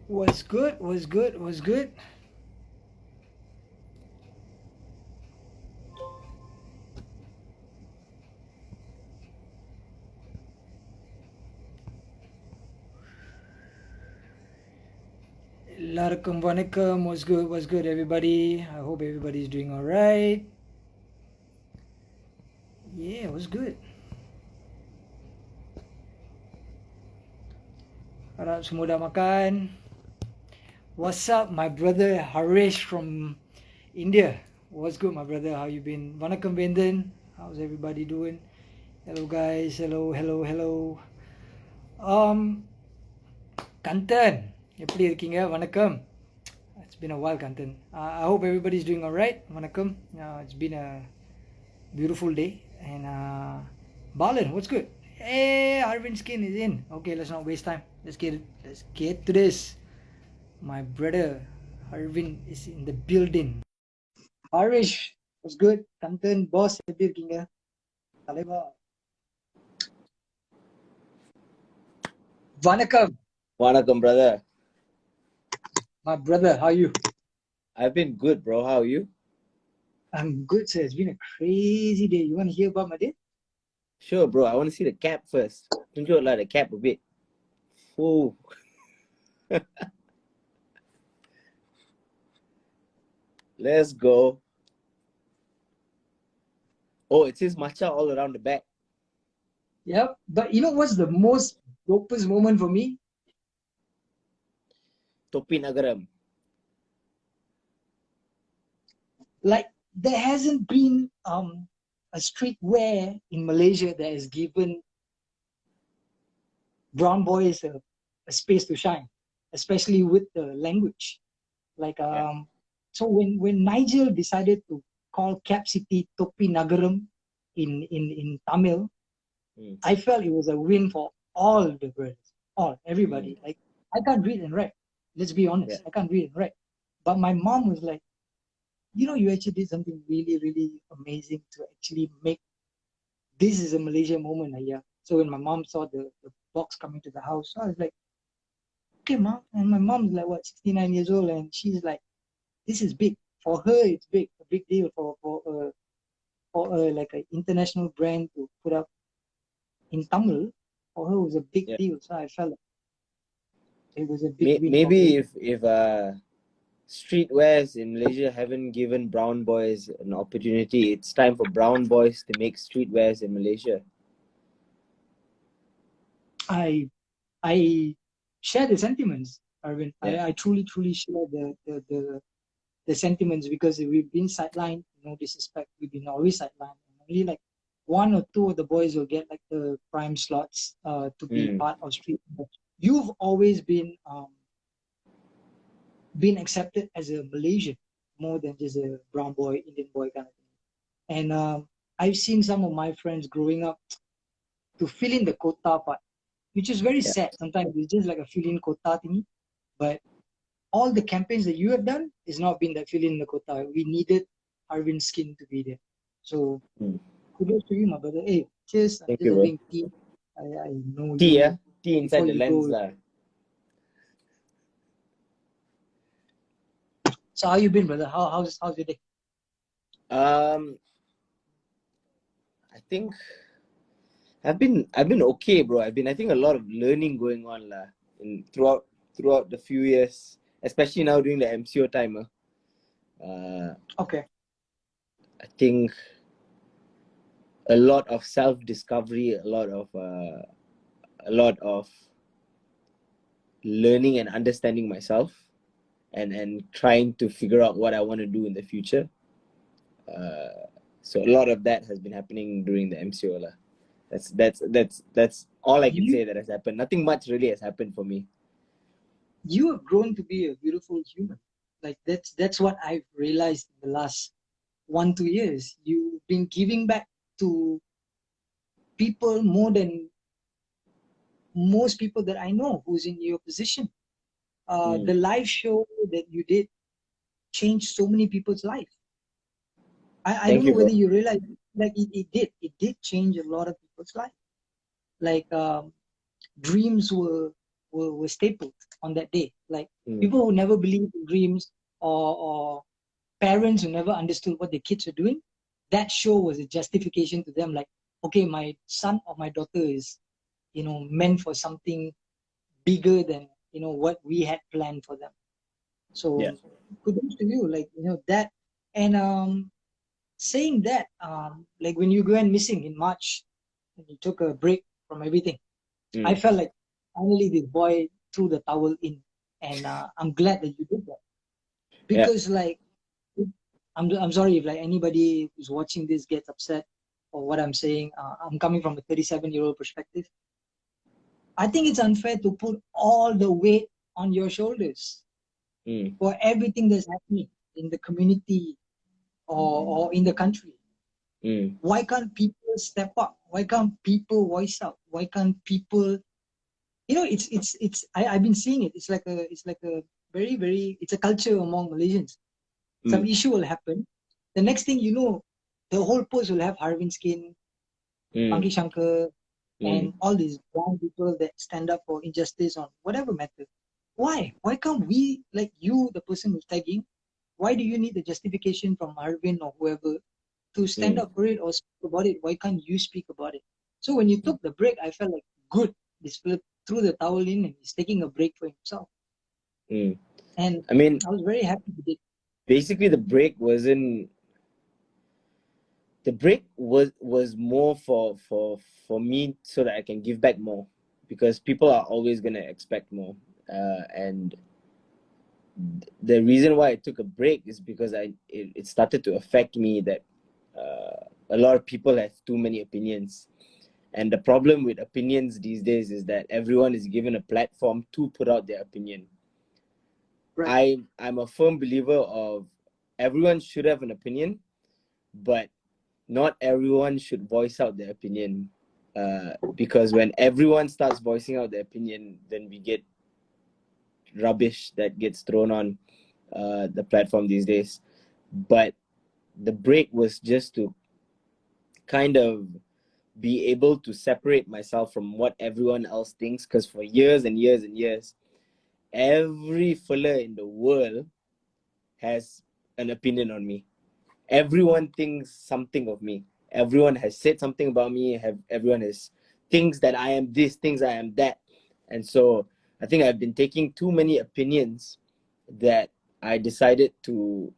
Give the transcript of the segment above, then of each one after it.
Was good, was good, was good. Larkum vanakkam, was good, everybody. I hope everybody's doing alright. Yeah, it was good. Harap semua dah makan. What's up, my brother Harish from India? What's good, my brother? How you been? Vanakkam Vendan. How's everybody doing? Hello, guys. Hello, hello, hello. Kantan. எப்படி இருக்கீங்க? வணக்கம். It's been a while, Kantan. I hope everybody's doing alright. Vanakkam. It's been a beautiful day. And Balan, what's good? Hey, Harvinth Skin is in. Okay, let's not waste time. Let's get to this. My brother Harvin is in the building. Harish, what's good? Kantan, boss, எப்படி இருக்கீங்க? தலைவா. Vanakkam, Vanakkam, brother. my brother. How are you? I've been good, bro. How are you? I'm good, sir. It's been a crazy day. You want to hear about my day? Sure, bro. I want to see the cap first. Don't you like the cap a bit? Ooh. Let's go. Oh, it says matcha all around the back. Yep. But you know what's the most dopest moment for me? Topi Nagaram. Like, there hasn't been a streetwear in Malaysia that has given brown boys a space to shine, especially with the language. Like, so when Nigel decided to call Cap City Topi Nagaram in Tamil, I felt it was a win for all the brothers, everybody. Like, I can't read and write. Let's be honest, I can't read and write. But my mom was like, you know, you actually did something really, really amazing to actually make this is a Malaysia moment, yeah. So when my mom saw the box coming to the house, I was like, okay, mom. And my mom's like, what, 69 years old, and she's like, this is big. For her, it's big, a big deal for like an international brand to put up in Tamil. For her, it was a big deal. So I felt like it was a big win. Maybe if streetwears in Malaysia haven't given brown boys an opportunity, it's time for brown boys to make streetwears in Malaysia. I share the sentiments, Arvind. I truly share the sentiments, because we've been sidelined, no disrespect, we've been always sidelined. Only like one or two of the boys will get like the prime slots to be part of street. You've always been accepted as a Malaysian more than just a brown boy, Indian boy kind of thing. And I've seen some of my friends growing up to fill in the quota part, which is very sad. Sometimes it's just like a fill in quota thingy. But all the campaigns that you have done is not been that fill in the quota. We needed Harvinth Skin to be there. So kudos to you, my brother. Hey, cheers. Thank I'm just you, bro. having tea. I know Tea, you. yeah? Tea inside the lens. So how you been, brother? How's your day? I think I've been okay, bro. I think a lot of learning going on throughout the few years, especially now during the MCO time. Okay. I think a lot of self-discovery, a lot of learning and understanding myself, and trying to figure out what I want to do in the future. So a lot of that has been happening during the MCO. That's all I can say that has happened. Nothing much really has happened for me. You have grown to be a beautiful human. Like that's what I've realized in the last 1-2 years. You've been giving back to people more than most people that I know who's in your position. The live show that you did changed so many people's life. I don't know whether you realize, like it did change a lot of people's life. Like dreams were stapled on that day. Like people who never believed in dreams, or parents who never understood what their kids are doing. That show was a justification to them. Like, okay, my son or my daughter is, meant for something bigger than what we had planned for them. Yeah. So kudos to you, like that. And saying that, like when you went missing in March, and you took a break from everything, I felt like finally this boy threw the towel in, and I'm glad that you did that, Yeah. because like I'm sorry if like anybody who's watching this gets upset or what I'm saying. I'm coming from a 37-year-old perspective. I think it's unfair to put all the weight on your shoulders for everything that's happening in the community, or in the country. Why can't people step up? Why can't people voice out? Why can't people? I've been seeing it. It's like a very, very. It's a culture among Malaysians. Some issue will happen. The next thing you know, the whole post will have Harvinth Skin, Funky Shankar, and all these brown people that stand up for injustice on whatever matter. Why? Why can't we, like you, the person who's tagging, why do you need the justification from Arvin or whoever to stand up for it or speak about it? Why can't you speak about it? So when you took the break, I felt like, good, this fella threw the towel in and he's taking a break for himself. And I mean, I was very happy with it. basically the break wasn't. The break was more for me so that I can give back more, because people are always gonna expect more, and the reason why I took a break is because it started to affect me that a lot of people have too many opinions. And the problem with opinions these days is that everyone is given a platform to put out their opinion. Right. I'm a firm believer of everyone should have an opinion, but not everyone should voice out their opinion. Because when everyone starts voicing out their opinion, then we get rubbish that gets thrown on the platform these days. But the break was just to kind of be able to separate myself from what everyone else thinks, because for years and years and years, every fella in the world has an opinion on me. Everyone thinks something of me. Everyone has said something about me. Everyone has thinks that I am this, thinks I am that. And so I think I've been taking too many opinions that I decided to,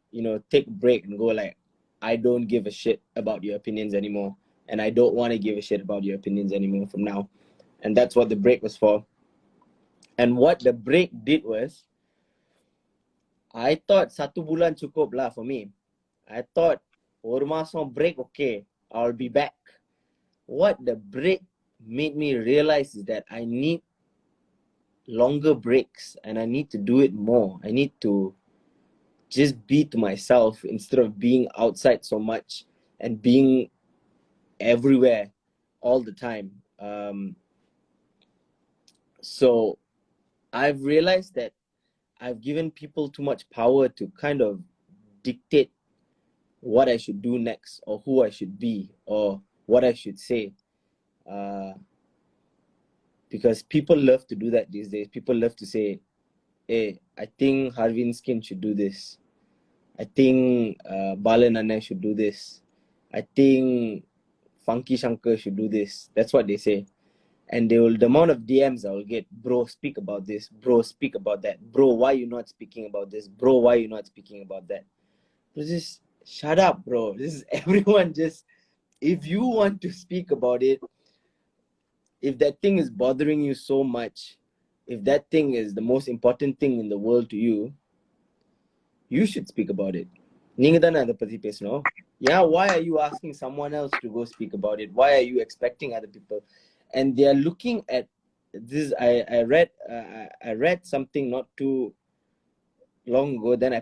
take a break and go like, I don't give a shit about your opinions anymore. And I don't want to give a shit about your opinions anymore from now. And that's what the break was for. And what the break did was, I thought 1 bulan cukup lah for me. I thought, ஒரு மாசம் break, okay, I'll be back. What the break made me realize is that I need longer breaks and I need to do it more. I need to just be to myself instead of being outside so much and being everywhere all the time. So I've realized that I've given people too much power to kind of dictate what I should do next, or who I should be, or what I should say. Because people love to do that these days. People love to say, hey, I think Harvinth Skin should do this. I think Balan Kash should do this. I think Funky Shankar should do this. That's what they say. And the amount of DMs I will get, bro, speak about this. Bro, speak about that. Bro, why you not speaking about this? Bro, why you not speaking about that? Just shut up, bro. This is everyone. Just, if you want to speak about it, if that thing is bothering you so much, if that thing is the most important thing in the world to you, you should speak about it. நீங்க தானே அதை பத்தி பேசணும். Yeah, why are you asking someone else to go speak about it? Why are you expecting other people? And they are looking at this. I read something not too long ago. Then I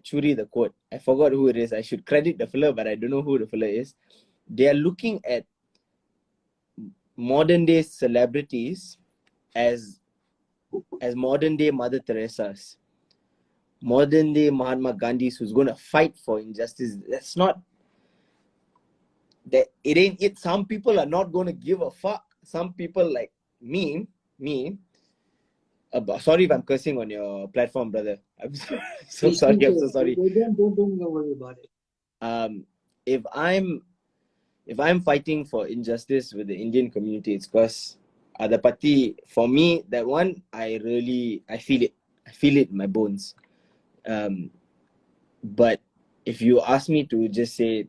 churi the quote. I forgot who it is. I should credit the fella, but I don't know who the fella is. They are looking at modern day celebrities as modern day Mother Teresa's, modern day Mahatma Gandhi's, who's going to fight for injustice. That's not that. It ain't it. Some people are not going to give a fuck. Some people like me, Sorry if I'm cursing on your platform, brother. I'm so Please, sorry. please, I'm so sorry. don't worry about it. If I'm fighting for injustice with the Indian community, it's because the party, for me, that one, I feel it. I feel it in my bones. But if you ask me to just say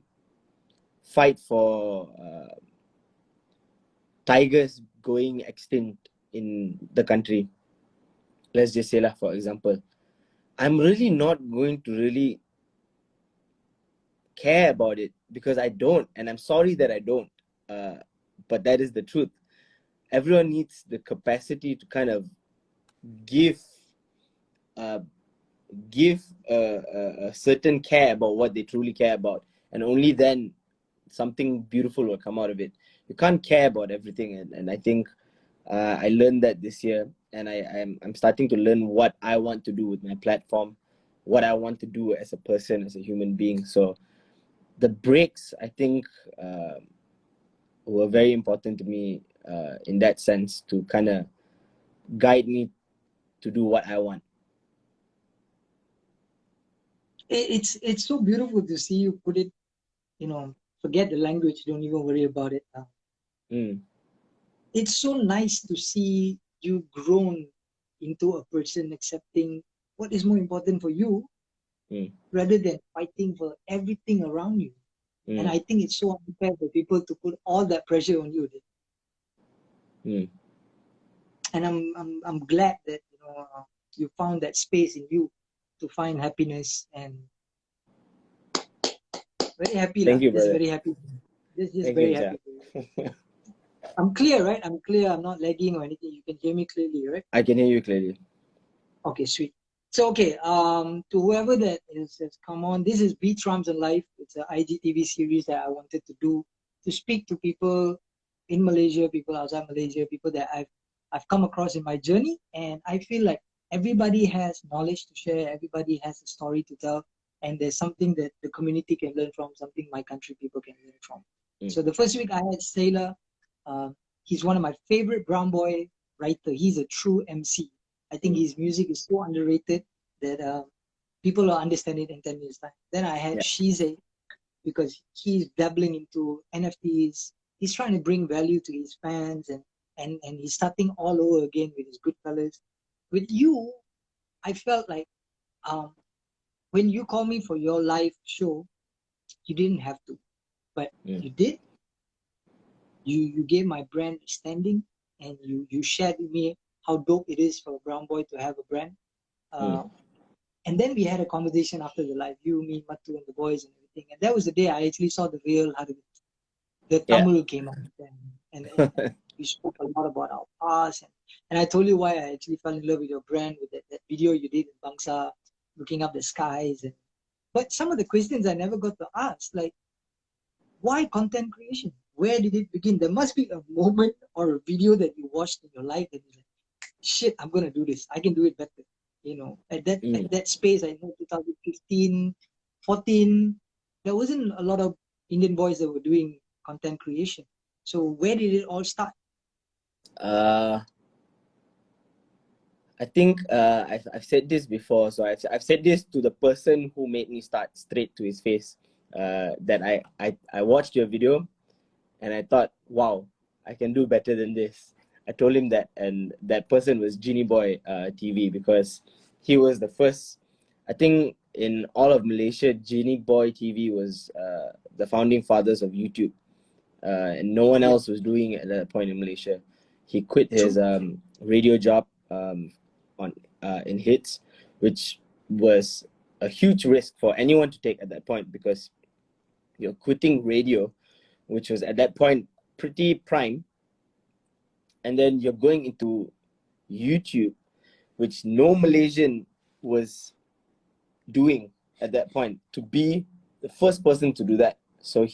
fight for tigers going extinct in the country, let's just say, for example, I'm really not going to really care about it because I don't, and I'm sorry that I don't. But that is the truth. Everyone needs the capacity to kind of give uh, a certain care about what they truly care about, and only then something beautiful will come out of it. You can't care about everything, and I think I learned that this year, and I'm starting to learn what I want to do with my platform, what I want to do as a person, as a human being. So the breaks, I think, were very important to me in that sense, to kind of guide me to do what I want. It's so beautiful to see you put it, forget the language, don't even worry about it now. It's so nice to see you grown into a person accepting what is more important for you rather than fighting for everything around you. And I think it's so unfair for people to put all that pressure on you. And I'm glad that you found that space in you to find happiness, and very happy lah. Thank you, Just brother. very happy. Just Thank very you, happy. I'm clear, right? I'm clear. I'm not lagging or anything. You can hear me clearly, right? I can hear you clearly. Okay, sweet. So okay, to whoever that has come on, this is Beats, Rhymes and Life. It's an IGTV series that I wanted to do to speak to people in Malaysia, people outside Malaysia, people that I've come across in my journey, and I feel like everybody has knowledge to share, everybody has a story to tell, and there's something that the community can learn from, something my country people can learn from. So the first week I had Sailor. He's one of my favorite brown boy writer. He's a true MC. I think his music is so underrated that people will understand it in 10 years' time. Then I had Shize, because he's dabbling into NFTs. He's trying to bring value to his fans, and he's starting all over again with his Goodfellas. With you, I felt like when you called me for your live show, you didn't have to, but you did. You gave my brand standing, and you shared with me how dope it is for a brown boy to have a brand. And then we had a conversation after the live, you, me, Matu, and the boys and everything. And that was the day I actually saw the real Harvinth. The Tamil came out, and we spoke a lot about our past. And I told you why I actually fell in love with your brand, with that video you did in Bangsa, looking up the skies. But some of the questions I never got to ask, like, why content creation? Where did it begin? There must be a moment or a video that you watched in your life that you're like, shit, I'm gonna do this. I can do it better. At that space, I know 2015, 14, there wasn't a lot of Indian boys that were doing content creation. So where did it all start? I think I've said this before, so I've said this to the person who made me start, straight to his face. That I watched your video, and I thought, wow, I can do better than this. I told him that, and that person was Genie Boy TV, because he was the first. I think in all of Malaysia, Genie Boy TV was the founding fathers of YouTube, and no one else was doing it at that point in Malaysia. He quit his radio job in hits, which was a huge risk for anyone to take at that point, because you're quitting radio, which was at that point pretty prime, and then you're going into YouTube, which no Malaysian was doing at that point, to be the first person to do that. So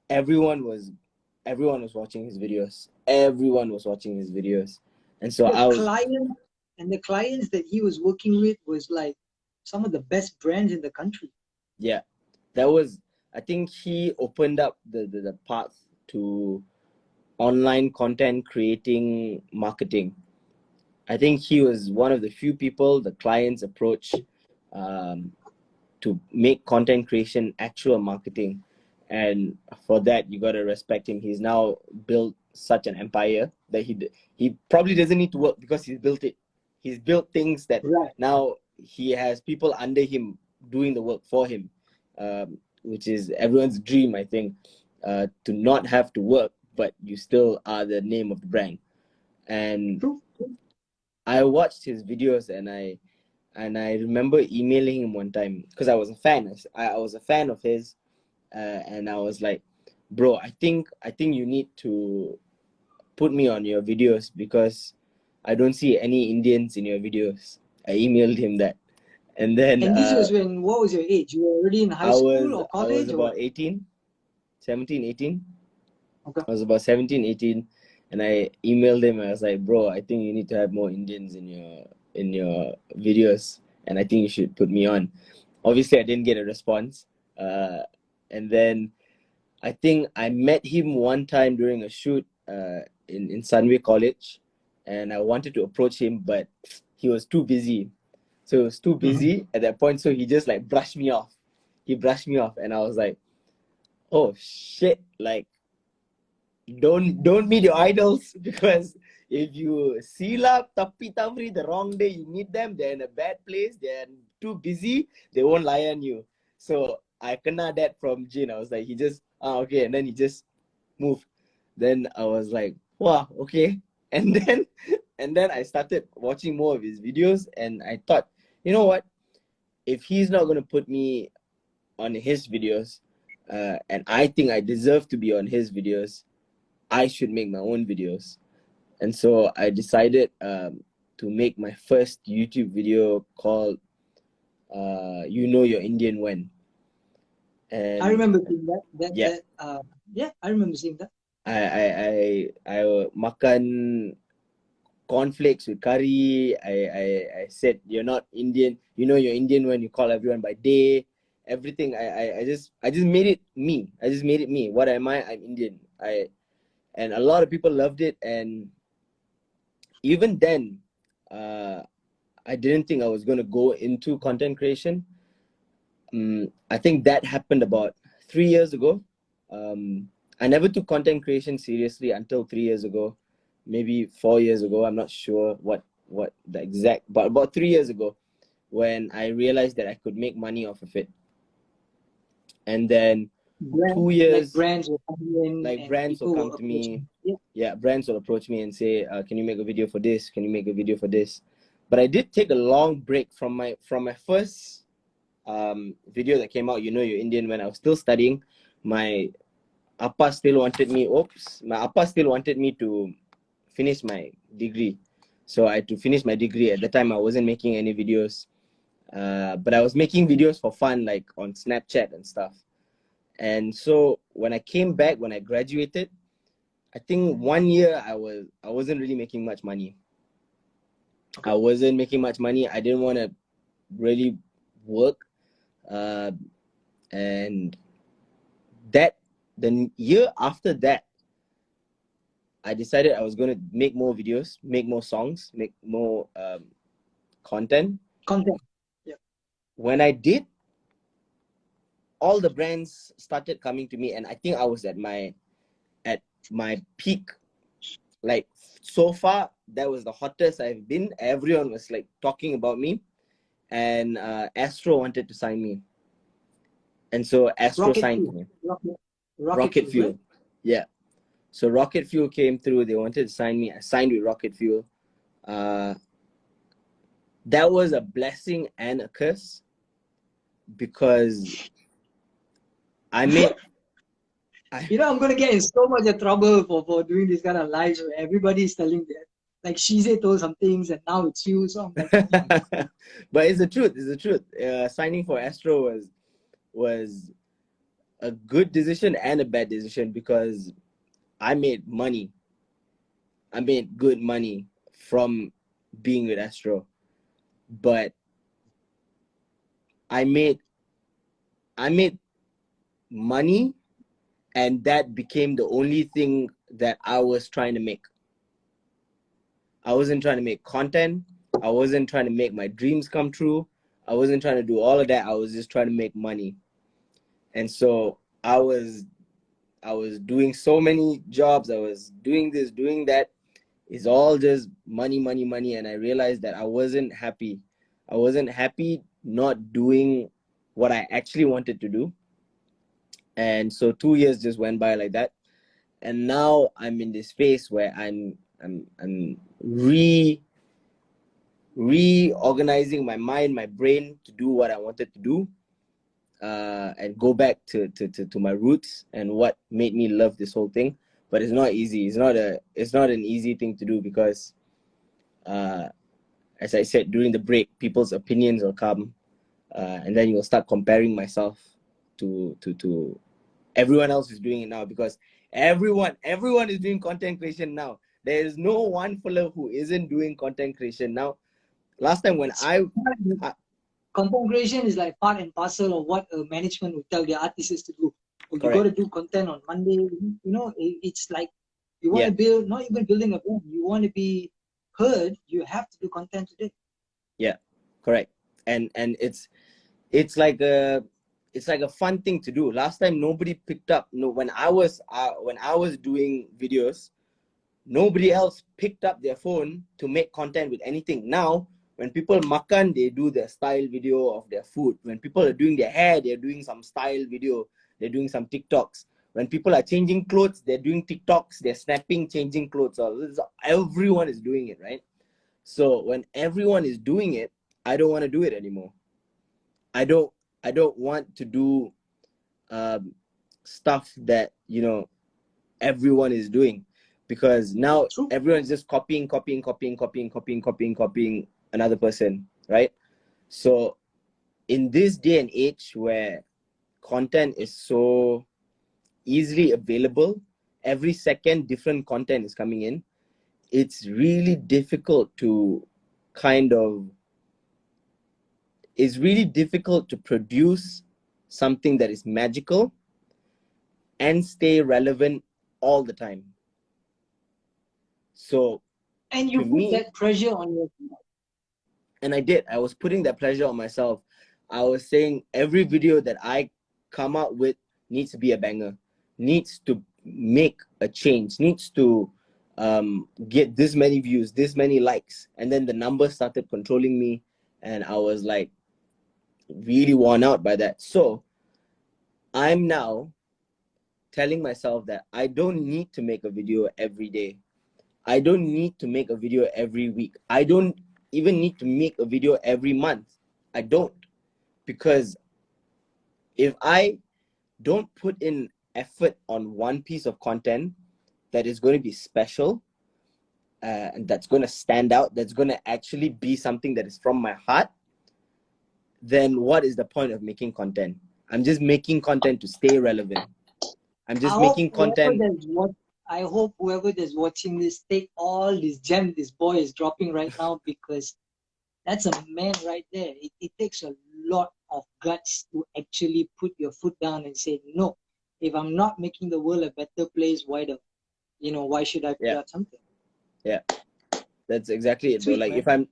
everyone was watching his videos. Everyone was watching his videos. And so the clients that he was working with was like some of the best brands in the country. Yeah. I think he opened up the path to online content creating marketing. I think he was one of the few people the clients approach um, to make content creation actual marketing. And for that, you got to respect him. He's now built such an empire that he probably doesn't need to work because he's built it. He's built things that Right. now he has people under him doing the work for him, which is everyone's dream, I think, to not have to work, but you still are the name of the brand. And True. I watched his videos and I remember emailing him one time because I was a fan. I was a fan of his, and I was like, "Bro, I think you need to put me on your videos because I don't see any Indians in your videos." I emailed him that, and then And this was when, what was your age? You were already in high school or I was college or about what? 18, 17, 18. Okay. I was about 17, 18, and I emailed him. I was like, "Bro, I think you need to have more Indians in your videos, and I think you should put me on." Obviously, I didn't get a response, and then I think I met him one time during a shoot in Sunway College, and I wanted to approach him, but he was too busy. So he was too busy at that point, so he just like brushed me off. He brushed me off, and I was like, "Oh shit!" Like don't meet your idols because if you silap tapi tavri the wrong day you meet them, they're in a bad place, they're too busy, they won't lion you. So I kena that from Jin. I was like, he just okay, and then he just moved. Then I was like, wow, okay. And then I started watching more of his videos, and I thought, you know what, if he's not going to put me on his videos, and I think I deserve to be on his videos, I should make my own videos. And so I decided to make my first YouTube video called You Know You're Indian When. I And remember seeing that. yeah, Yeah, I remember seeing that. I makan cornflakes with curry. I said you're not Indian. You know you're Indian when you call everyone by day. Everything. I just made it me. I just made it me. What am I? I'm Indian. And a lot of people loved it. And even then, I didn't think I was going to go into content creation. I think that happened about 3 years ago. I never took content creation seriously until 3 years ago, maybe 4 years ago. I'm not sure what the exact, but about 3 years ago, when I realized that I could make money off of it. And then Brand, two like years, brands will come in like and brands will people will come to approach me. you. Yeah. Yeah, brands will approach me and say, "Can you make a video for this? Can you make a video for this?" But I did take a long break from my first video that came out. You know, you're Indian. When I was still studying, my appa still wanted me. My appa still wanted me to finish my degree, so I had to finish my degree. At the time, I wasn't making any videos, but I was making videos for fun, like on Snapchat and stuff. And so when I came back, when I graduated, I think 1 year I wasn't really making much money. Okay. I wasn't making much money. I didn't want to really work, and that the year after that, I decided I was going to make more videos, make more songs, make more content. Content. Yeah. When I did, all the brands started coming to me, and I think I was at my peak. Like, so far, that was the hottest I've been. Everyone was like talking about me, and Astro wanted to sign me, and so Astro Rocket signed fuel. me. Rocket Rocket fuel, Fuel, right? yeah. So Rocket Fuel came through. They wanted to sign me. I signed with Rocket Fuel. Uh, that was a blessing and a curse because I made. I, I'm gonna get in so much of trouble for doing this kind of lives where everybody's telling that. Like Shize told some things and now it's you. So I'm like, oh my God. but it's the truth. It's the truth. Signing for Astro was a good decision and a bad decision because I made money. I made good money from being with Astro, but I made money, and that became the only thing that I was trying to make. I wasn't trying to make content. I wasn't trying to make my dreams come true. I wasn't trying to do all of that. I was just trying to make money. And so I was doing so many jobs. I was doing this, doing that. It's all just money, money, money. And I realized that I wasn't happy. I wasn't happy not doing what I actually wanted to do. And so 2 years just went by like that. And now I'm in this phase where I'm reorganizing my mind, my brain to do what I wanted to do, and go back to my roots and what made me love this whole thing. But it's not easy. It's not an easy thing to do because, as I said during the break, people's opinions will come, and then you'll start comparing myself to everyone else is doing it now, because everyone is doing content creation now. There is no one fella who isn't doing content creation now. Last time when content creation is like part and parcel of what a management would tell their artists to do. You correct. got to do content on Monday. You know, it's like you want to build, not even building a brand. You want to be heard. You have to do content today. Yeah, correct. And it's like a fun thing to do. Last time nobody picked up. No, when I was doing videos, nobody else picked up their phone to make content with anything. Now, when people makan, they do their style video of their food. When people are doing their hair, they're doing some style video. They're doing some TikToks. When people are changing clothes, they're doing TikToks. They're snapping, changing clothes. Everyone is doing it, right? So when everyone is doing it, I don't want to do it anymore. I don't want to do stuff that, you know, everyone is doing, because now everyone's just copying another person, right? So in this day and age where content is so easily available, every second different content is coming in, it's really difficult to produce something that is magical and stay relevant all the time. So, and you put that pressure on yourself. And I did. I was putting that pressure on myself. I was saying every video that I come out with needs to be a banger, needs to make a change, needs to get this many views, this many likes. And then the numbers started controlling me, and I was like really worn out by that. So I'm now telling myself that I don't need to make a video every day. I don't need to make a video every week. I don't even need to make a video every month. I don't. Because if I don't put in effort on one piece of content that is going to be special, and that's going to stand out, that's going to actually be something that is from my heart, then what is the point of making content? I'm just making content to stay relevant. I'm just making content. I hope whoever is watching this take all this gem this boy is dropping right now, because that's a man right there. It takes a lot of guts to actually put your foot down and say, no, if I'm not making the world a better place, why should I put out something? Yeah, that's exactly it. Sweet, like, man.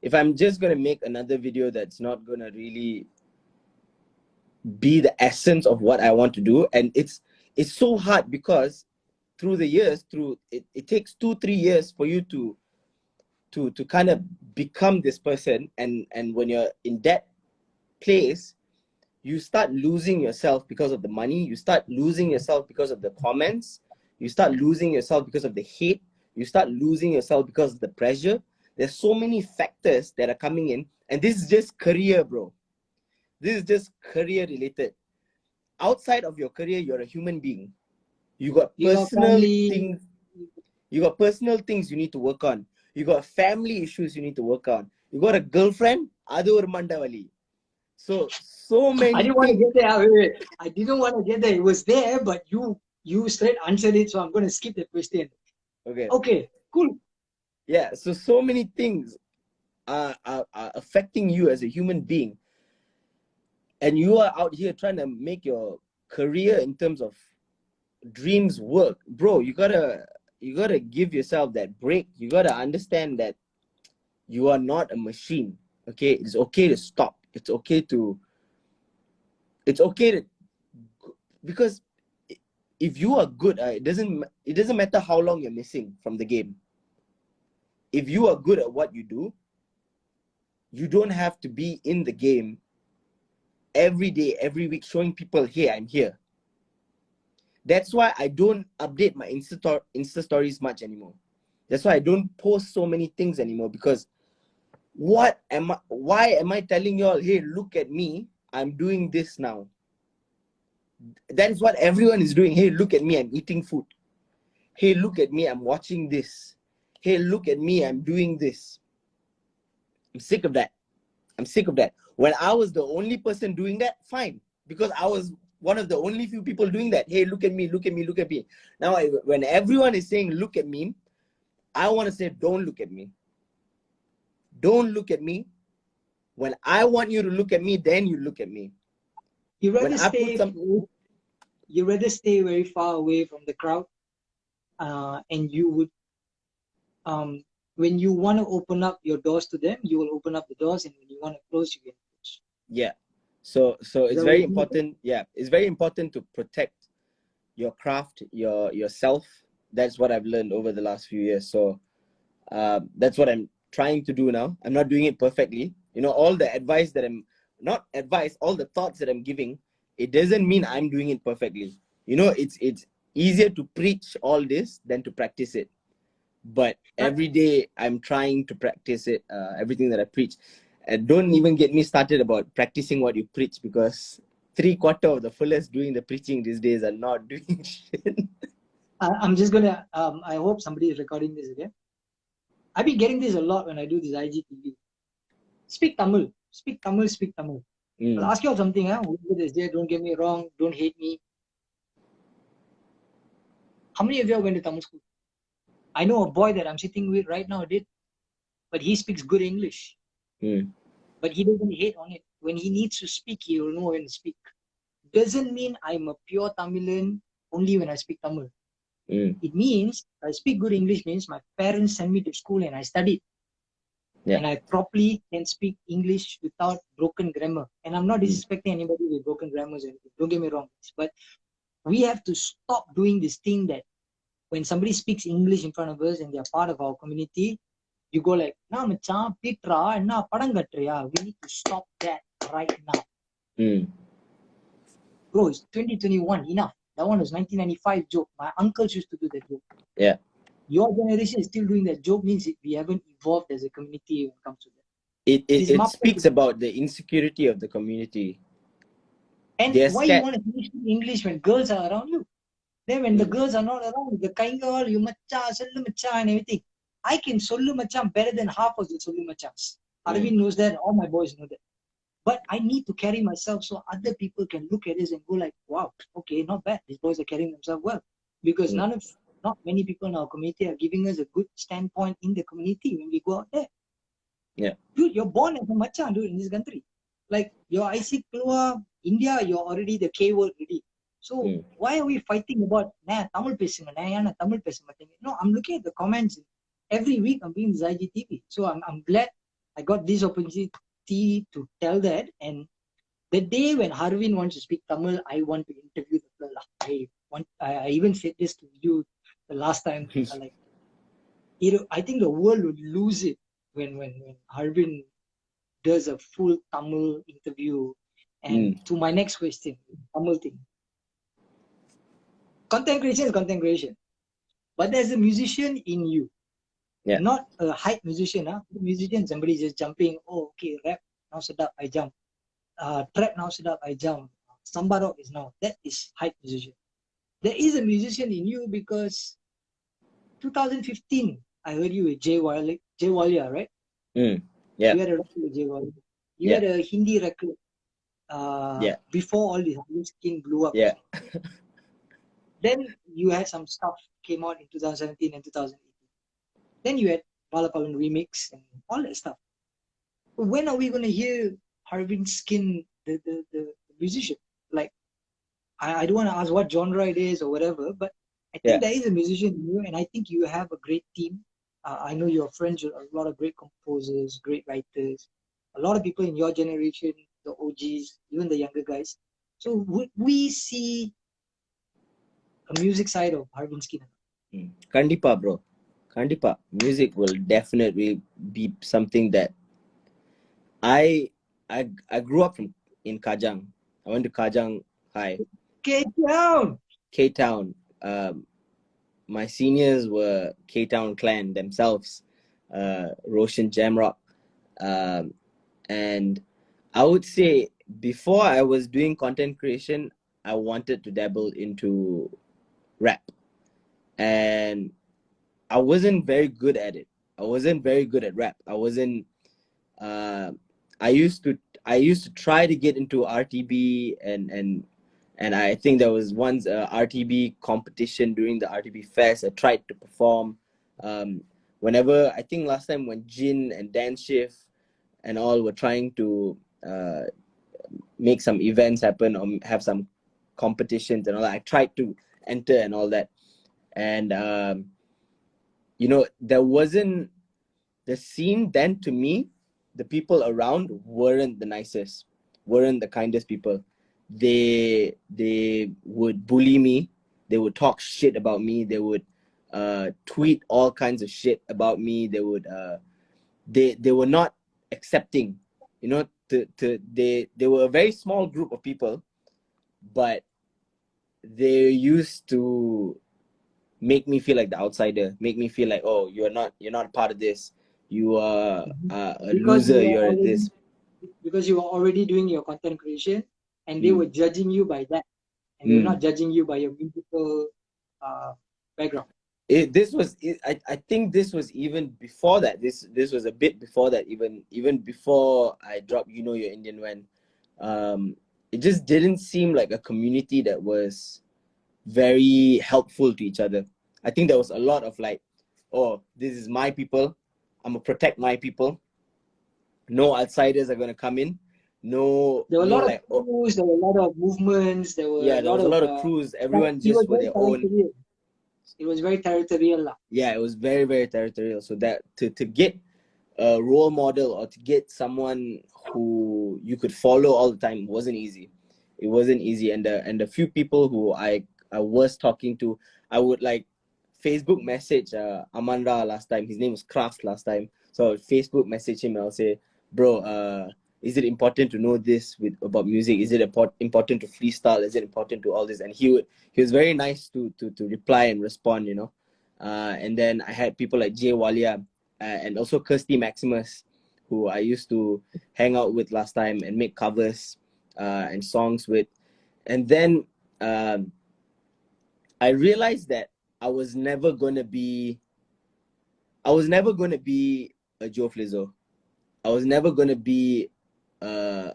if I'm just gonna make another video that's not gonna really be the essence of what I want to do, and it's so hard because through the years, it takes 2-3 years for you to kind of become this person, and when you're in that place, you start losing yourself because of the money, you start losing yourself because of the comments, you start losing yourself because of the hate, you start losing yourself because of the pressure. There's so many factors that are coming in, and this is just career, bro. This is just career related. Outside of your career, you're a human being. You got personal things. You got personal things you need to work on. You got family issues you need to work on. You got a girlfriend, adu or mandavali. So many. I didn't want to get there. I didn't want to get there. It was there, but you straight answered it, so I'm going to skip the question. Okay, cool. Yeah, so many things are affecting you as a human being, and you are out here trying to make your career in terms of dreams work, bro. You gotta give yourself that break. You gotta understand that you are not a machine. Okay, it's okay to stop. It's okay to because if you are good, it doesn't matter how long you're missing from the game. If you are good at what you do, you don't have to be in the game every day, every week, showing people, hey, I'm here. That's why I don't update my Insta stories much anymore. That's why I don't post so many things anymore, because why am I telling y'all, hey, look at me, I'm doing this now? That is what everyone is doing. Hey, look at me, I'm eating food. Hey, look at me, I'm watching this. Hey, look at me, I'm doing this. I'm sick of that. When I was the only person doing that, fine, because I was one of the only few people doing that. Hey, look at me, look at me, look at me. Now, when everyone is saying, look at me, I want to say, don't look at me. Don't look at me. When I want you to look at me, then you look at me. You rather stay very far away from the crowd, and you would, when you want to open up your doors to them, you will open up the doors, and when you want to close, you can close. Yeah. So it's very important. Yeah, it's very important to protect your craft, yourself. That's what I've learned over the last few years. So that's what I'm trying to do now. I'm not doing it perfectly. You know, all the advice that all the thoughts that I'm giving, it doesn't mean I'm doing it perfectly. You know, it's easier to preach all this than to practice it. But every day I'm trying to practice it, everything that I preach. And don't even get me started about practicing what you preach, because 3/4 of the fellas doing the preaching these days are not doing shit. I'm just gonna, I hope somebody is recording this again. I've been getting this a lot when I do this IGTV. Speak Tamil. Speak Tamil. Speak Tamil. I'll ask you all something. Don't get me wrong. Don't hate me. How many of you went to Tamil school? I know a boy that I'm sitting with right now did, but he speaks good English. But he doesn't hate on it. When he needs to speak, he will know when to speak. Doesn't mean I'm a pure Tamilan only when I speak Tamil. It means I speak good English means my parents send me to school and I studied. Yeah. And I properly can speak English without broken grammar. And I'm not disrespecting anybody with broken grammars or anything. Don't get me wrong. But we have to stop doing this thing that when somebody speaks English in front of us and they're part of our community, you go like, nah, machan, Petra, na padangatriya. We need to stop that right now. Bro, it's 2021, enough. That one was 1995 joke. My uncles used to do that joke. Yeah. Your generation is still doing that joke, means we haven't evolved as a community when it comes to that. It speaks about the insecurity of the community. And why you want to teach English when girls are around you? Then when the girls are not around, the kaingal, you macha, sollu macha and everything. I can sollu macha better than half of the sollu machas. Harvinth knows that, all my boys know that. But I need to carry myself so other people can look at this and go like, wow, okay, not bad. These boys are carrying themselves well. Because not many people in our community are giving us a good standpoint in the community when we go out there. Yeah. Dude, you're born as a machan, dude, in this country. Like, your IC keluar, India, you're already the K word already. So why are we fighting about, Tamil pesunga, Tamil pesa matenge? No, I'm looking at the comments. Every week I'm doing this IGTV. So I'm glad I got this opportunity to tell that. And the day when Harvinth wants to speak Tamil, I want to interview the girl. I even said this to you the last time. I think the world would lose it when Harvinth does a full Tamil interview. And to my next question, Tamil thing. Content creation is content creation. But there's a musician in you. Yeah. Not a hype musician. Musician, somebody just jumping. Oh, okay, rap, now sedap, I jump. Trap, now sedap, I jump. Samba rock is now. That is hype musician. There is a musician in you because 2015, I heard you with Jay Walia, right? Yeah. You had a record with Jay Walia. You had a Hindi record before all this Harvinth Skin blew up. Yeah. Then you had some stuff came out in 2017 and 2018. Then you had Balapalan remix and all that stuff. But when are we going to hear Harvinth Skin, the musician? Like, I don't want to ask what genre it is or whatever, but I Yeah. think there is a musician in you, and I think you have a great team. I know you're friends with a lot of great composers, great writers, a lot of people in your generation, the OGs, even the younger guys. So would we see a music side of Harvinth Skin? Kandipa, bro. Kandipa. Music will definitely be something that I grew up in Kajang. I went to Kajang High, Get down! K Town. My seniors were K Town clan themselves, Roshan Jamrock. And I would say before I was doing content creation, I wanted to dabble into rap. And I wasn't very good at it. I wasn't very good at rap. I wasn't uh, I used to try to get into RTB and I think there was once a RTB competition during the RTB Fest. I tried to perform. Whenever I think last time when Jin and Dan Shift and all were trying to make some events happen or have some competitions and all that, I tried to enter and all that. And there wasn't the scene then. To me, the people around weren't the nicest, weren't the kindest people. They would bully me, they would talk shit about me, they would tweet all kinds of shit about me. They would they were not accepting, they were a very small group of people, but they used to make me feel like the outsider, make me feel like, oh, you're not part of this, you are a Because loser, you are you're already this. because you were already doing your content creation, and they Mm. were judging you by that, and they were not judging you by your musical background. I think this was even before that. This was a bit before that, even before I dropped You're Indian When. It just didn't seem like a community that was very helpful to each other. I think there was a lot of like, oh, this is my people, I'm gonna protect my people, no outsiders are gonna come in, no There were a no lot of like, oh, crews, there were a lot of movements, there were yeah, a there lot was a of lot of crews, everyone it was just for very their own. territorial. It was very territorial lah. Yeah, it was very, very territorial. So that to get a role model or to get someone who you could follow all the time wasn't easy. It wasn't easy. And the few people who I was talking to, I would like Facebook message Amanda last time. His name was Kraft last time. So I would Facebook message him and I'll say, bro, is it important to know this about music? Is it important to freestyle? Is it important to all this? And he was very nice to reply and respond, and then I had people like Jay Walia and also Kirsty Maximus, who I used to hang out with last time and make covers and songs with. And then I realized that I was never gonna be a Joe Flizzo. I was never gonna be uh,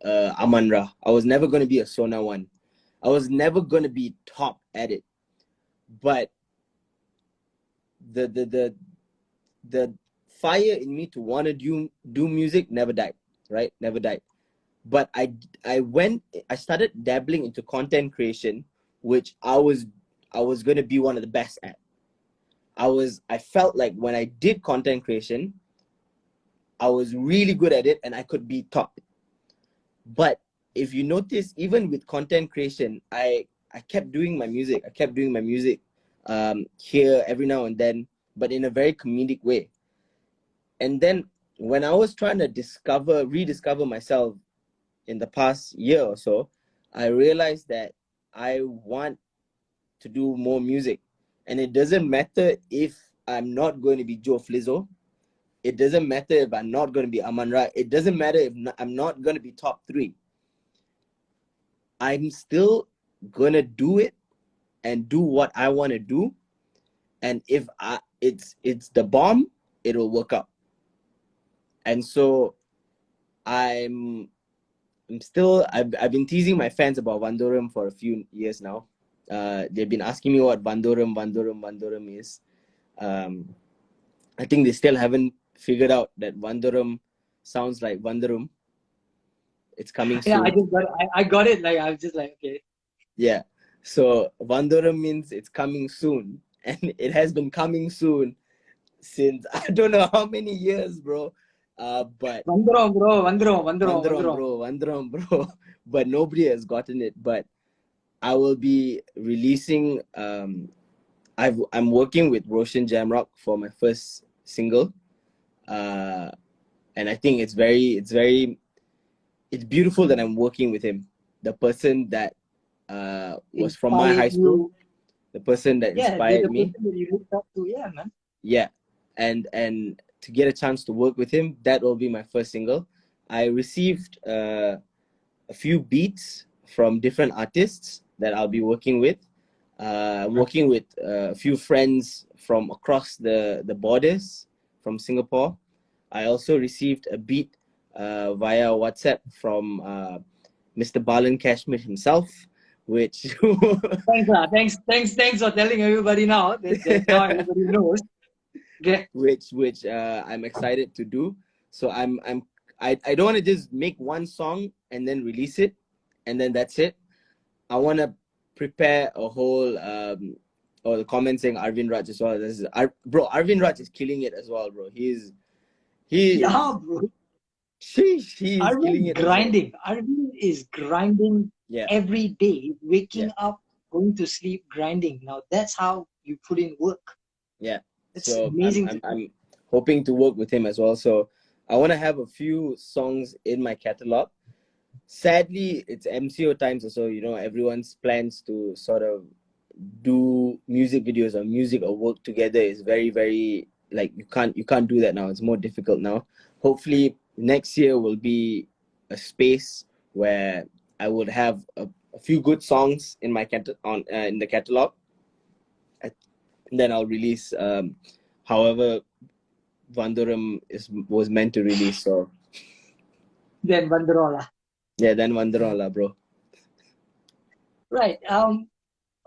Amanra. I was never gonna be a Sona One. I was never gonna be top at it. But the fire in me to want to do music never died, right? Never died. But I started dabbling into content creation, which I was going to be one of the best at. I felt like when I did content creation, I was really good at it and I could be top. But if you notice, even with content creation, I kept doing my music. I kept doing my music here every now and then, but in a very comedic way. And then when I was trying to rediscover myself in the past year or so, I realized that I want to do more music. And it doesn't matter if I'm not going to be Joe Flizzo. It doesn't matter if I'm not going to be Aman Ra. It doesn't matter if I'm not going to be top 3. I'm still going to do it and do what I want to do. And if it's the bomb, it'll work out. And so I've been teasing my fans about Vandorum for a few years now. They've been asking me what Vandorum is. I think they still haven't figured out that Vandorum sounds like Vandorum. It's coming Yeah, soon. I got it. Like I was just like, okay. Yeah. So Vandoram means it's coming soon, and it has been coming soon since I don't know how many years, bro. But Vandrom, bro. Vandrom, Vandrom, Vandoram, Vandrom. bro, Vandoram, bro. But nobody has gotten it. But I will be releasing. I'm working with Roshan Jamrock for my first single, and I think it's beautiful that I'm working with him. The person that was from my Inspired high school, you. the person that Yeah, the inspired me. person that you looked up to. Yeah, man. Yeah, and to get a chance to work with him, that will be my first single. I received a few beats from different artists that I'll be working with. I'm working with a few friends from across the borders from Singapore. I also received a beat via WhatsApp from Mr. Balan Kash Beats himself, which Thanks, thanks for telling everybody now that now everybody knows. Okay. which I'm excited to do. So I don't want to just make one song and then release it, and then that's it. I want to prepare a whole or the comment saying Arvind Raj as well. Bro, Arvind Raj is killing it as well, bro. He is Yeah, bro. sheesh, he is killing Arvind it as well. grinding. Arvind is grinding Yeah, every day, yeah, waking up, going to sleep, grinding. Now that's how you put in work. yeah. It's So amazing to see. I'm hoping to work with him as well. So I want to have a few songs in my catalog. Sadly, it's MCO times, so everyone's plans to sort of do music videos or music or work together is very, very, like, you can't do that now. It's more difficult now. Hopefully next year will be a space where I would have a few good songs in my in the catalog. And then I'll release however Vandoram was meant to release. So Then Banderola. yeah, then Vandoram lah, bro. Right.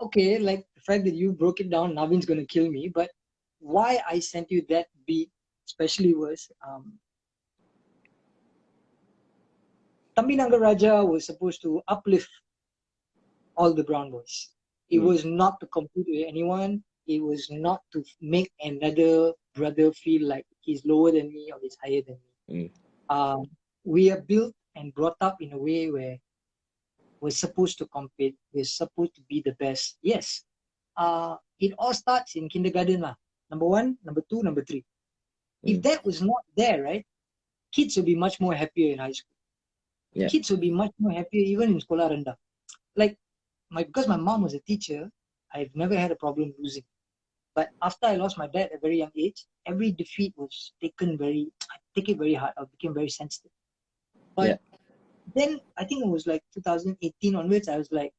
Okay, like the fact that you broke it down, Navin's gonna kill me, but why I sent you that beat especially was Tambi Raja was supposed to uplift all the brown boys. It was not to compete with anyone. It was not to make another brother feel like he's lower than me or he's higher than me. We are built and brought up in a way where we're supposed to compete. We're supposed to be the best. Yes. It all starts in kindergarten lah. Number 1, number 2, number 3. If that was not there, right, kids will be much more happier in high school. Yeah. Kids will be much more happier even in sekolah rendah. Like, because my mom was a teacher, I've never had a problem losing. But after I lost my dad at a very young age, every defeat was I take it very hard. I became very sensitive. But then I think it was like 2018 onwards, I was like,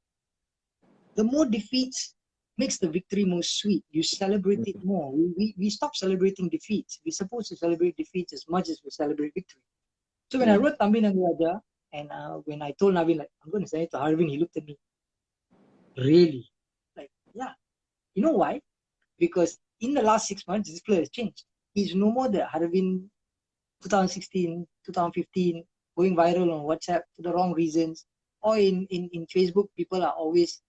the more defeats makes the victory more sweet. You celebrate it more. We stop celebrating defeats. We're supposed to celebrate defeats as much as we celebrate victory. So when I wrote Tambi Nagaraja, and when I told Navin, like, I'm going to send it to Harvin, he looked at me, really? Like, yeah. You know why? Because in the last 6 months, this player has changed. He's no more the Harvin 2016, 2015, going viral on WhatsApp for the wrong reasons. Or in Facebook, people are always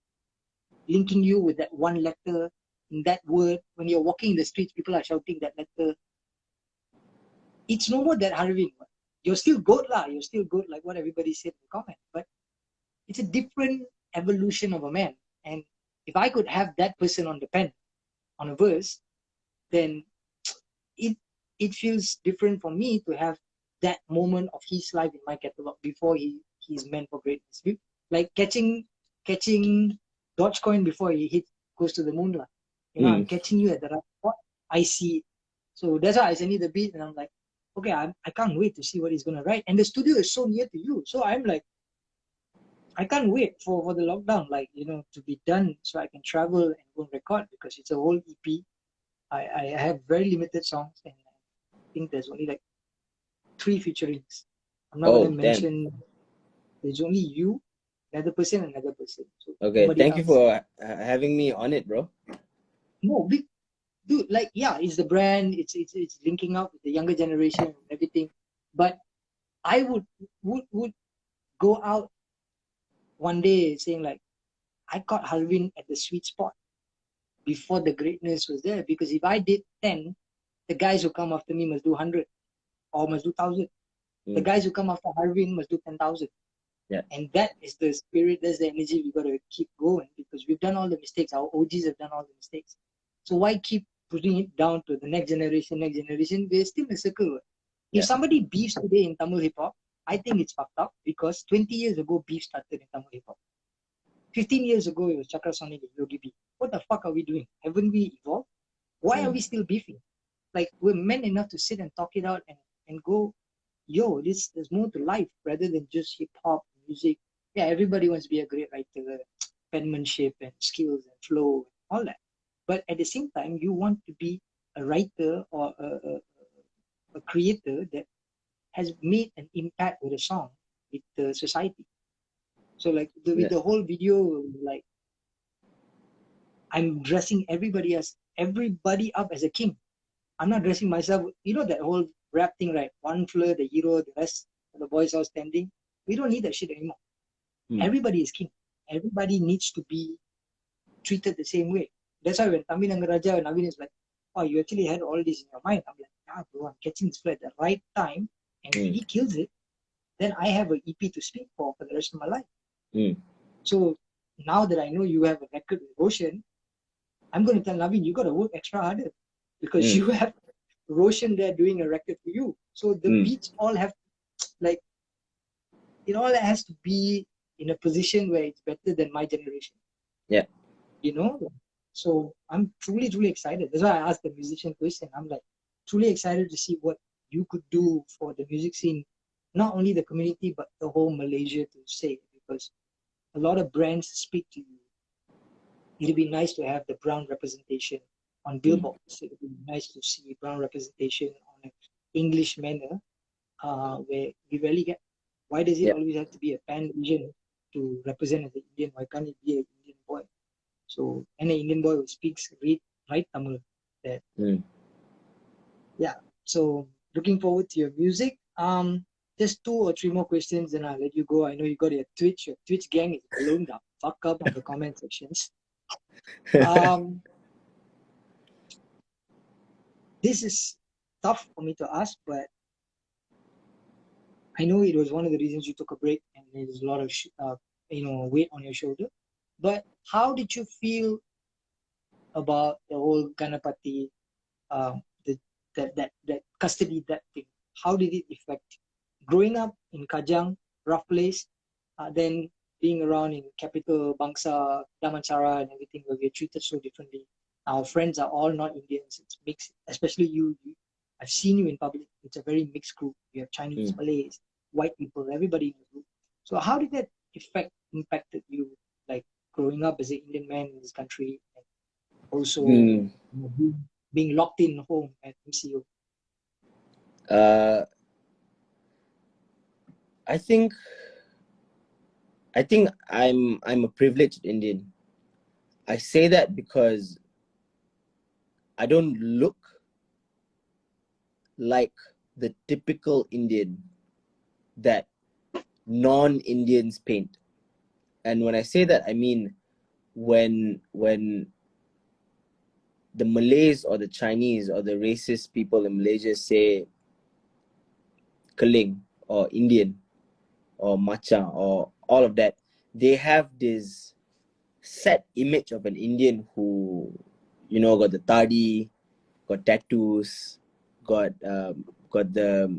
linking you with that one letter in that word. When you're walking in the streets, people are shouting that letter. It's no more that Harvin. You're still good lah. You're still good, like what everybody said in the comment. But it's a different evolution of a man. And if I could have that person on the pen, on a verse, then it feels different for me to have that moment of his life in my catalog before he's meant for greatness. Like catching Dogecoin before he goes to the moon lah. I'm catching you at the right spot. I see it. So that's why I send you the beat and I'm like, okay, I can't wait to see what he's gonna write. And the studio is so near to you. So I'm like, I can't wait for the lockdown, like, to be done so I can travel and go and record because it's a whole EP. I have very limited songs and I think there's only like 3 featurings. I'm not going to mention, there's only you, another person. So okay, thank you for having me on it, bro. No, big dude, like, yeah, it's the brand, it's linking up with the younger generation and everything. But I would go out one day saying like, I caught Harvin at the sweet spot before the greatness was there. Because if I did 10, the guys who come after me must do 100 or must do 1,000. The guys who come after Harvin must do 10,000. Yeah. And that is the spirit, that's the energy we got to keep going, because we've done all the mistakes. Our OGs have done all the mistakes. So why keep putting it down to the next generation, next generation? We're still in a circle. Yeah. If somebody beefs today in Tamil hip hop, I think it's fucked up, because 20 years ago, beef started in Tamil hip hop. 15 years ago, it was Chakra Sonic and Yogi B. What the fuck are we doing? Haven't we evolved? Why are we still beefing? Like, we're men enough to sit and talk it out and go, yo, there's more to life rather than just hip hop music. Yeah, everybody wants to be a great writer, penmanship and skills and flow and all that. But at the same time, you want to be a writer or a creator that has made an impact with a song with the society. So like with the whole video, like I'm dressing everybody up as a king. I'm not dressing myself. You know that whole rap thing, right? One floor, the hero, the rest of the boys all standing. We don't need that shit anymore. Everybody is king. Everybody needs to be treated the same way. That's why when Tamil Nangaraja and Naveen is like, oh, you actually had all this in your mind. I'm like, yeah, bro, I'm catching this flow at the right time. And if he kills it, then I have an EP to speak for the rest of my life. So now that I know you have a record with Roshan, I'm going to tell Naveen, you got to work extra harder, because you have Roshan there doing a record for you. So the beats all have, like, it all has to be in a position where it's better than my generation. Yeah. You know? So I'm truly, truly excited. That's why I asked the musician question. I'm like, truly excited to see what you could do for the music scene, not only the community, but the whole Malaysia to say, because a lot of brands speak to you. It'd be nice to have the brown representation on billboards. It'd be nice to see brown representation on an English manner, where we rarely get. Why does it always have to be a pan-Asian to represent as an Indian? Why can't it be an Indian boy? So, and an Indian boy who speaks, write Tamil. That, yeah. So, looking forward to your music. Just 2 or 3 more questions, and I'll let you go. I know you got your Twitch. Your Twitch gang is blowing the fuck up on the comment sections. This is tough for me to ask, but I know it was one of the reasons you took a break, and there's a lot of weight on your shoulder. But how did you feel about the whole Ganapati, that custody, that thing? How did it affect growing up in Kajang, rough place, then being around in capital Bangsa, Damansara, and everything, where we're treated so differently? Our friends are all not Indians. It's mixed, especially you. I've seen you in public. It's a very mixed group. You have Chinese, Malays, white people, everybody in the group. So how did that impacted you, like growing up as an Indian man in this country, and also being locked in home at MCO? I think I'm a privileged Indian. I say that because I don't look like the typical Indian that non-Indians paint. And when I say that, I mean when the Malays or the Chinese or the racist people in Malaysia say Keling or Indian or Macha or all of that, they have this set image of an Indian who, got the tadi, got tattoos, got the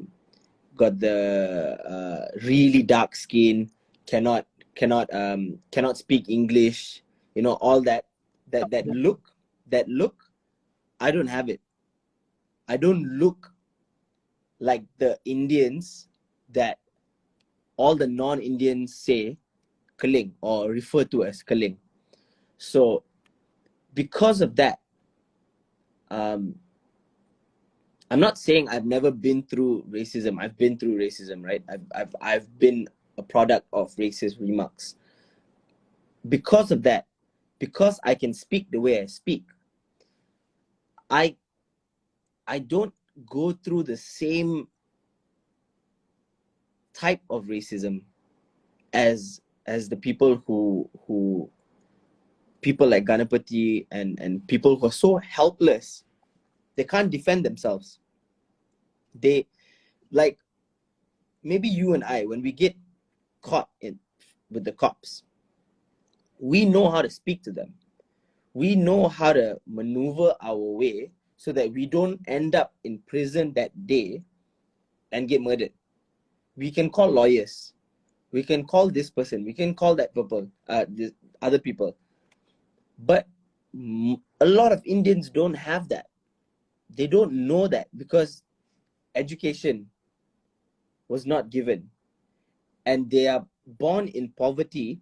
really dark skin, cannot speak English, all that look. I don't have it. I don't look like the Indians that all the non-Indians say Keling or refer to as Keling. So because of that, I'm not saying I've never been through racism. I've been through racism, right? I've been a product of racist remarks. Because of that, because I can speak the way I speak, I don't go through the same type of racism as the people who people like Ganapati and people who are so helpless, they can't defend themselves. They, like, maybe you and I, when we get caught with the cops, we know how to speak to them. We know how to maneuver our way so that we don't end up in prison that day and get murdered. We can call lawyers. We can call this person. We can call that people, this other people. But a lot of Indians don't have that. They don't know that because education was not given. And they are born in poverty.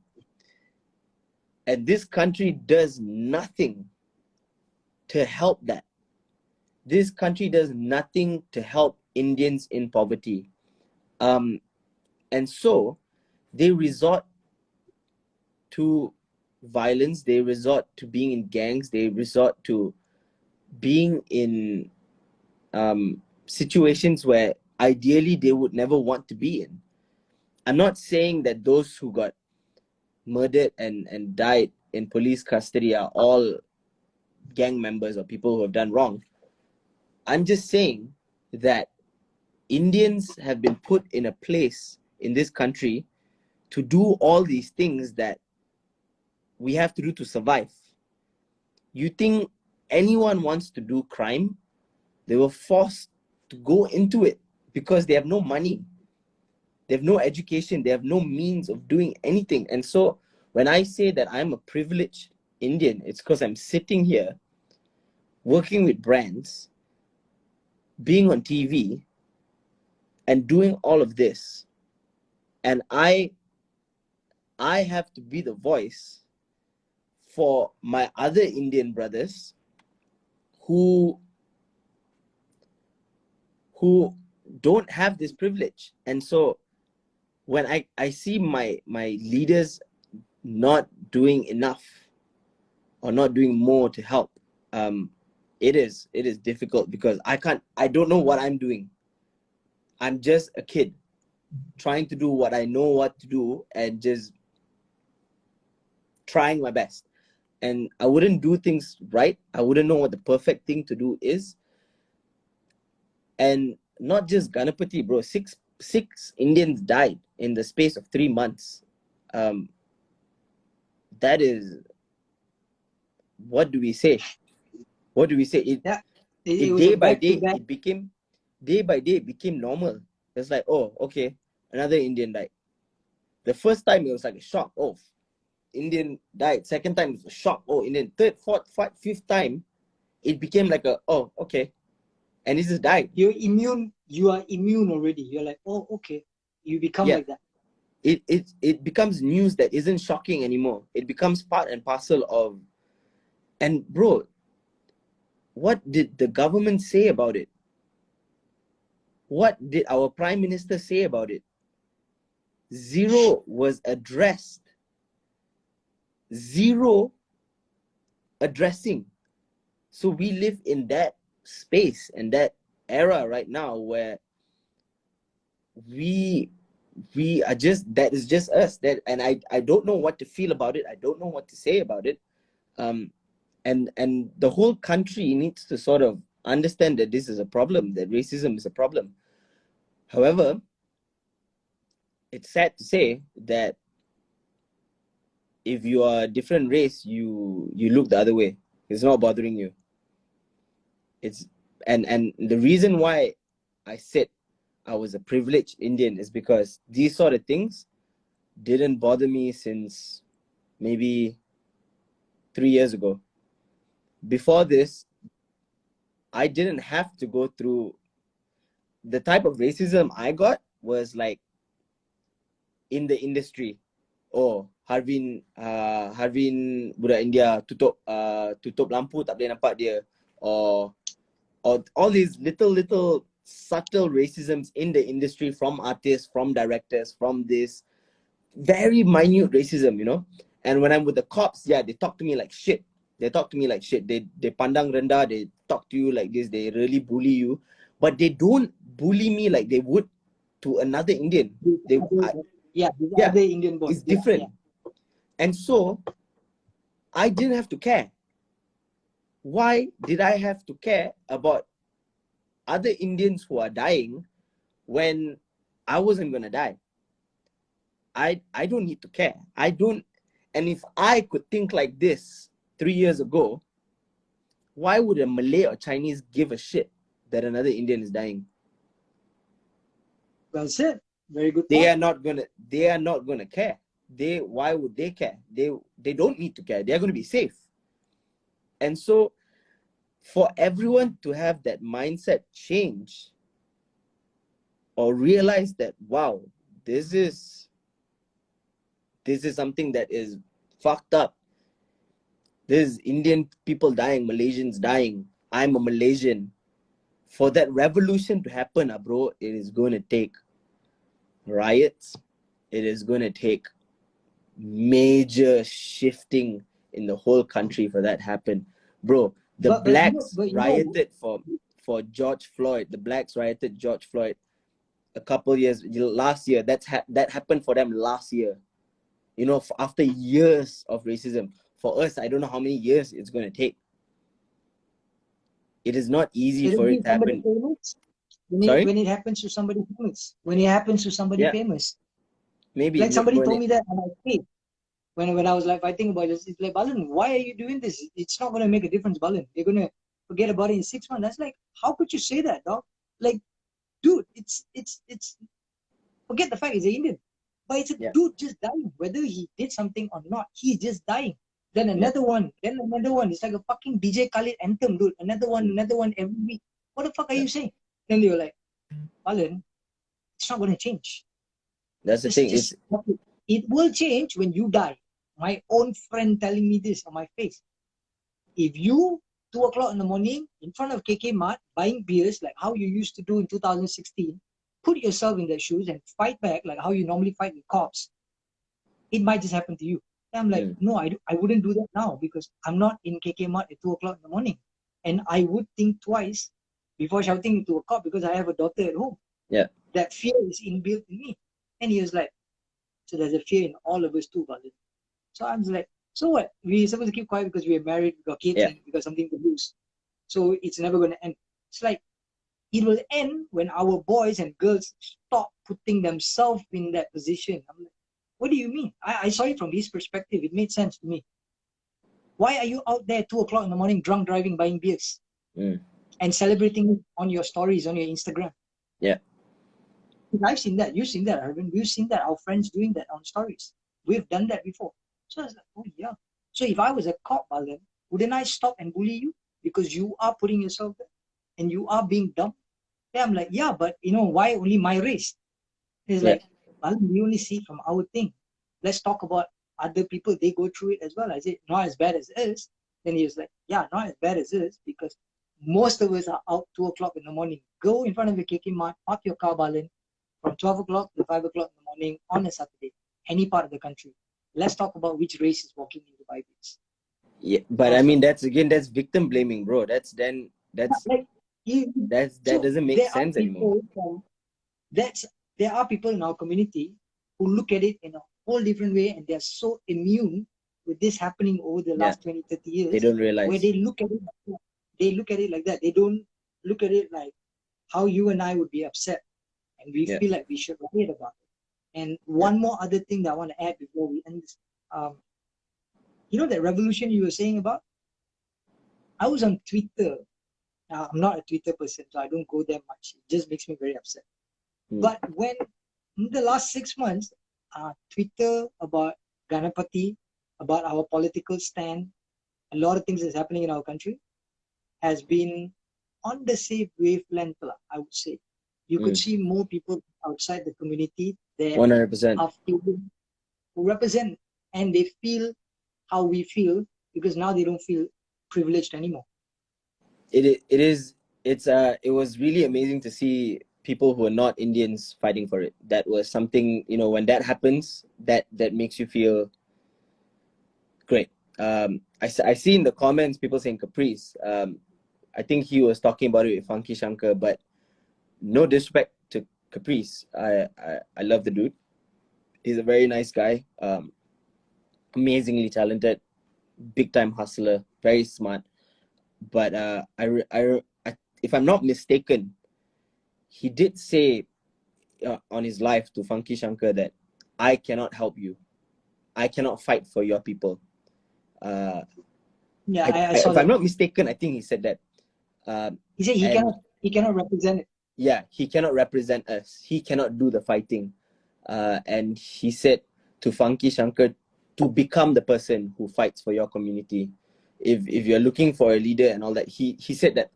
And this country does nothing to help that. This country does nothing to help Indians in poverty. And so they resort to violence, they resort to being in gangs, they resort to being in situations where ideally they would never want to be in. I'm not saying that those who got murdered and died in police custody are all gang members or people who have done wrong. I'm just saying that Indians have been put in a place in this country to do all these things that we have to do to survive. You think anyone wants to do crime? They were forced to go into it because they have no money. They have no education. They have no means of doing anything. And so when I say that I'm a privileged Indian, it's because I'm sitting here working with brands, being on TV, and doing all of this. And I have to be the voice for my other Indian brothers who don't have this privilege. And so when I see my leaders not doing enough or not doing more to help, it is difficult because I don't know what I'm doing. I'm just a kid trying to do what I know what to do and just trying my best. And I wouldn't do things right. I wouldn't know what the perfect thing to do is. And not just Ganapati, bro. Six Indians died in the space of 3 months. That is, what do we say? What do we say? It day by day, it became normal. It's like, oh, okay, another Indian died. The first time it was like a shock. Oh, Indian died. Second time it was a shock. Oh, Indian. Third, fourth, fifth time, it became like a, oh, okay. And he just died. You're immune. You are immune already. You're like, oh, okay. You become like that. It becomes news that isn't shocking anymore. It becomes part and parcel of. And bro, what did the government say about it? What did our Prime Minister say about it? Zero was addressed. Zero addressing. So we live in that space and that era right now where we are just, that is just us. That, and I don't know what to feel about it. I don't know what to say about it. And the whole country needs to sort of understand that this is a problem, that racism is a problem. However, it's sad to say that if you are a different race, you look the other way. It's not bothering you. It's and the reason why I said I was a privileged Indian is because these sort of things didn't bother me since maybe 3 years ago. Before this, I didn't have to go through the type of racism I got was like in the industry. Oh, Harvin budak India tutup lampu tak boleh nampak dia, or all these little subtle racisms in the industry from artists, from directors, from this very minute racism, you know. And when I'm with the cops, yeah, they talk to me like shit. They talk to me like shit. They pandang rendah. They talk to you like this. They really bully you, but they don't bully me like they would to another Indian. Other Indian boys. It's different. And so I didn't have to care. Why did I have to care about other Indians who are dying when I wasn't gonna die? I don't need to care. I don't. And if I could think like this 3 years ago, why would a Malay or Chinese give a shit that another Indian is dying? Well said. Very good They point. are not gonna care. Why would they care? They don't need to care. They're gonna be safe. And so for everyone to have that mindset change or realize that, wow, this is something that is fucked up. There's Indian people dying, Malaysians dying. I'm a Malaysian. For that revolution to happen, bro, it is going to take riots. It is going to take major shifting in the whole country for that happen. Bro, the blacks rioted for George Floyd. The blacks rioted George Floyd a couple years last year. That happened for them last year. You know, after years of racism. For us, I don't know how many years it's going to take. It is not easy for it to happen. When it happens to somebody famous. When it happens to somebody famous. Maybe. Like somebody told me that on my face. When I was like fighting about this, it's like, Balan, why are you doing this? It's not going to make a difference, Balan. You're going to forget about it in 6 months. That's like, how could you say that, dog? Like, dude, it's forget the fact he's an Indian. But it's a dude just dying. Whether he did something or not, he's just dying. Then another one. Then another one. It's like a fucking DJ Khaled anthem, dude. Another one every week. What the fuck are you saying? Then they were like, Balan, it's not going to change. That's the thing. It will change when you die. My own friend telling me this on my face. If you 2 o'clock in the morning in front of KK Mart buying beers like how you used to do in 2016, put yourself in their shoes and fight back like how you normally fight with cops, it might just happen to you. And I'm like, no, I wouldn't do that now because I'm not in KK Mart at 2 o'clock in the morning. And I would think twice before shouting to a cop because I have a daughter at home. Yeah. That fear is inbuilt in me. And he was like, so there's a fear in all of us too, Balan. So I was like, so what? We're supposed to keep quiet because we're married, we got kids, and we got something to lose. So it's never going to end. It's like, it will end when our boys and girls stop putting themselves in that position. I'm like, what do you mean? I saw it from his perspective. It made sense to me. Why are you out there 2 o'clock in the morning, drunk driving, buying beers and celebrating on your stories, on your Instagram? Yeah. I've seen that. You've seen that, Harvinth. We've seen that. Our friends doing that on stories. We've done that before. So I was like, oh yeah. So if I was a cop, Balan, wouldn't I stop and bully you? Because you are putting yourself there and you are being dumb. Yeah, I'm like, yeah, but you know, why only my race? He's like, Balan, we only see from our thing. Let's talk about other people. They go through it as well. I said, not as bad as it is. Then he was like, yeah, not as bad as it is because most of us are out 2 o'clock in the morning. Go in front of your KK Mart, park your car, Balan, from 12 o'clock to 5 o'clock in the morning on a Saturday, any part of the country. Let's talk about which race is walking into buy beats. Yeah, but I mean, that's victim blaming, bro. That doesn't make sense anymore. There are people in our community who look at it in a whole different way and they're so immune with this happening over the last 20, 30 years. They don't realize. Where they look at it like that. They don't look at it like how you and I would be upset. And we feel like we should write about it. And one more other thing that I want to add before we end this. You know that revolution you were saying about? I was on Twitter. Now, I'm not a Twitter person, so I don't go there much. It just makes me very upset. But when in the last 6 months, Twitter about Ganapati, about our political stand, a lot of things that's happening in our country has been on the same wavelength, I would say. You could see more people outside the community that 100%. are feeling, who represent, and they feel how we feel because now they don't feel privileged anymore. It was really amazing to see people who are not Indians fighting for it. That was something, you know, when that happens, that makes you feel great. I see in the comments people saying Caprice. I think he was talking about it with Funky Shankar, but no disrespect to Caprice. I love the dude. He's a very nice guy. Amazingly talented. big time hustler, very smart. But if I'm not mistaken, he did say on his live to Funky Shankar that I cannot help you. I cannot fight for your people. Yeah, I saw If I'm that. not mistaken, I think he said that. He said he cannot represent it. Yeah, he cannot represent us. He cannot do the fighting. And he said to Funky Shankar to become the person who fights for your community. If you're looking for a leader and all that, he said that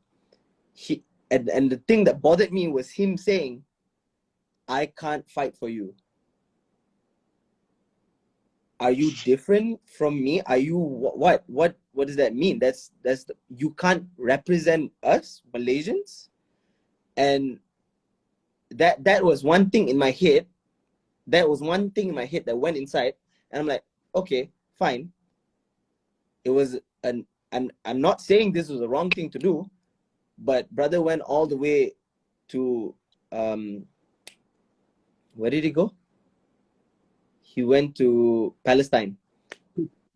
and the thing that bothered me was him saying, I can't fight for you. Are you different from me? Are you what does that mean? You can't represent us Malaysians. And that was one thing in my head. That was one thing in my head that went inside, and I'm like, okay, fine. It was I'm not saying this was the wrong thing to do, but brother went all the way to where did he go? He went to Palestine.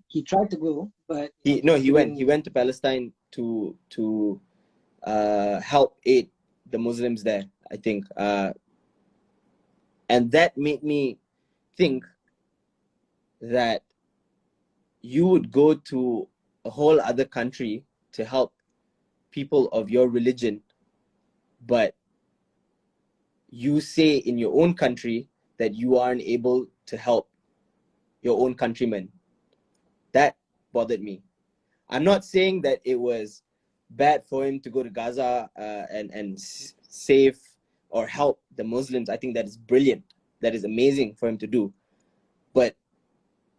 He tried to go, but He went to Palestine to help aid the Muslims there, I think. And that made me think that you would go to a whole other country to help people of your religion, but you say in your own country that you aren't able to help your own countrymen. That bothered me. I'm not saying that it was bad for him to go to Gaza and save or help the Muslims. I think that is brilliant. That is amazing for him to do. But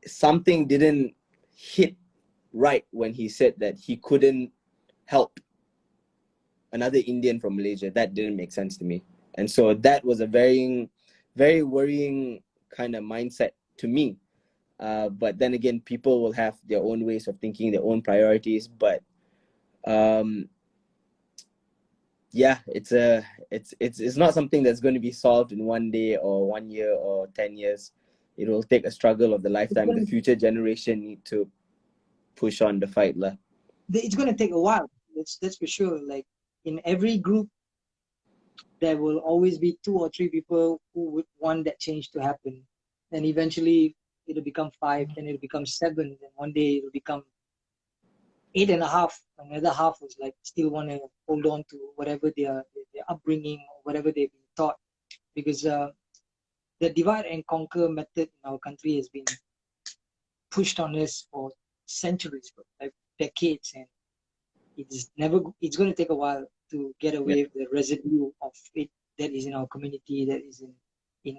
something didn't hit right when he said that he couldn't help another Indian from Malaysia. That didn't make sense to me. And so that was a very, very worrying kind of mindset to me. But then again, people will have their own ways of thinking, their own priorities. But yeah, it's not something that's going to be solved in one day or 1 year or 10 years. It will take a struggle of the lifetime. The future generation need to push on the fight lah. It's going to take a while. That's for sure. Like in every group, there will always be 2 or 3 people who would want that change to happen. And eventually it'll become 5, then it'll become 7, and one day it'll become 8.5. Another half was like still want to hold on to whatever their upbringing or whatever they've been taught. Because the divide and conquer method in our country has been pushed on us for centuries, like decades, and it's going to take a while to get away with the residue of it that is in our community, that is in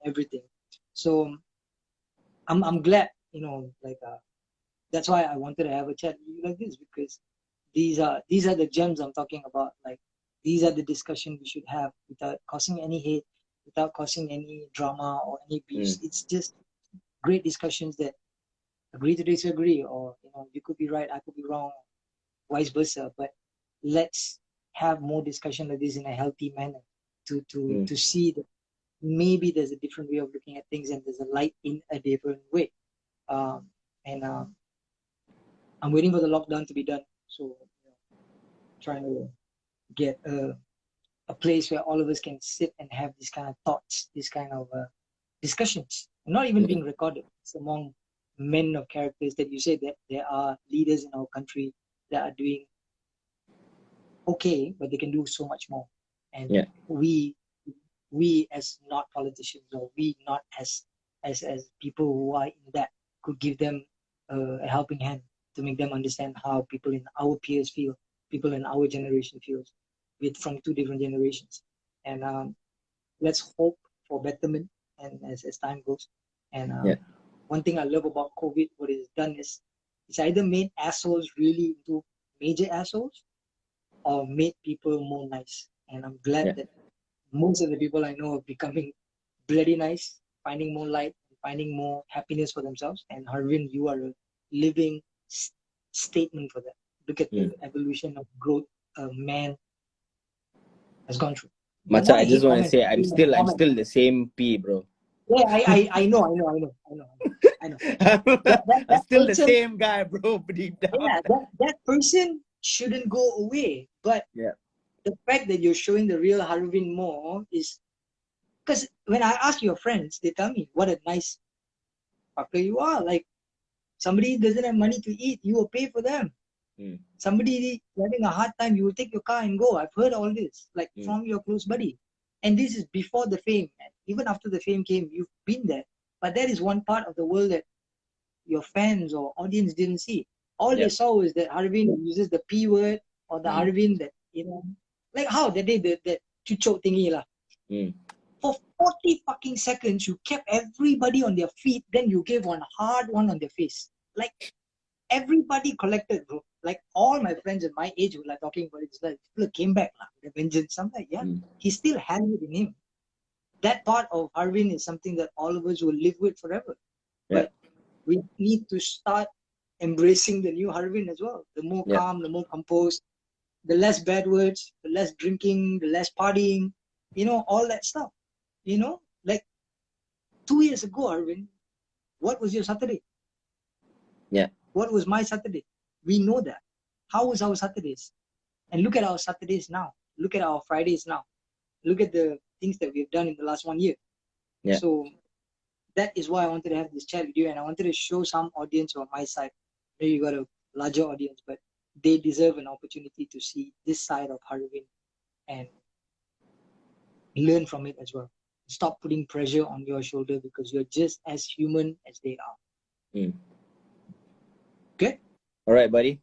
everything. So I'm glad, that's why I wanted to have a chat with you like this, because these are the gems I'm talking about. Like these are the discussions we should have without causing any hate, without causing any drama or any beefs. It's just great discussions that agree to disagree, or you could be right, I could be wrong, vice versa. But let's have more discussion like this in a healthy manner to see that maybe there's a different way of looking at things and there's a light in a different way. I'm waiting for the lockdown to be done, so trying to get a place where all of us can sit and have these kind of thoughts, these kind of discussions, not even being recorded. It's among men of characters that you say that there are leaders in our country that are doing okay, but they can do so much more. And we as not politicians, or we not as people who are in that, could give them a helping hand to make them understand how people in our peers feel, people in our generation feels, from 2 different generations. And let's hope for betterment, and as time goes. And one thing I love about COVID, what it's done is it's either made assholes really into major assholes, or made people more nice. And I'm glad that most of the people I know are becoming bloody nice, finding more light, finding more happiness for themselves. And Harvinth, you are a living statement for that. Look at the evolution of growth a man has gone through. Macha, I just want to say I'm still the same P, bro. Yeah, I know. I know. I'm, I'm That still the person, same guy, bro. Deep down. yeah, that person shouldn't go away. But Yeah. the fact that you're showing the real Harvin more is because when I ask your friends, they tell me what a nice fucker you are. Like somebody doesn't have money to eat, you will pay for them. Somebody having a hard time, you will take your car and go. I've heard all this, like from your close buddy. And this is before the fame. And even after the fame came, you've been there. But that is one part of the world that your fans or audience didn't see. All they saw was that Harvin uses the P word or the Harvin that, like how they did the chucho thingy lah. For 40 fucking seconds, you kept everybody on their feet, then you gave one hard one on their face. Like everybody collected, bro. Like all my friends at my age were like talking about it. Like people came back lah, with a vengeance. I'm like, yeah, he still had it in him. That part of Harvin is something that all of us will live with forever. But we need to start embracing the new Harvin as well. The more calm, the more composed, the less bad words, the less drinking, the less partying, all that stuff. Like 2 years ago, Harvin, what was your Saturday? Yeah. What was my Saturday? We know that. How was our Saturdays? And look at our Saturdays now. Look at our Fridays now. Look at the things that we've done in the last 1 year. Yeah. So that is why I wanted to have this chat with you, and I wanted to show some audience on my side. Maybe you got a larger audience, but they deserve an opportunity to see this side of Harvin and learn from it as well. Stop putting pressure on your shoulder because you're just as human as they are. Okay? All right, buddy.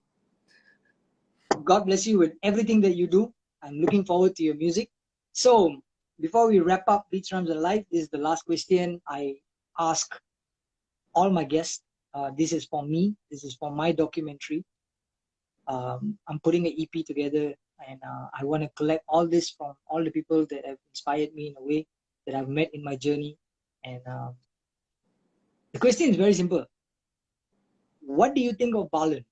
God bless you with everything that you do. I'm looking forward to your music. So before we wrap up Beats, Rhymes and Life, this is the last question I ask all my guests. This is for me. This is for my documentary. I'm putting an EP together, and I want to collect all this from all the people that have inspired me in a way that I've met in my journey. And the question is very simple. What do you think of Balan?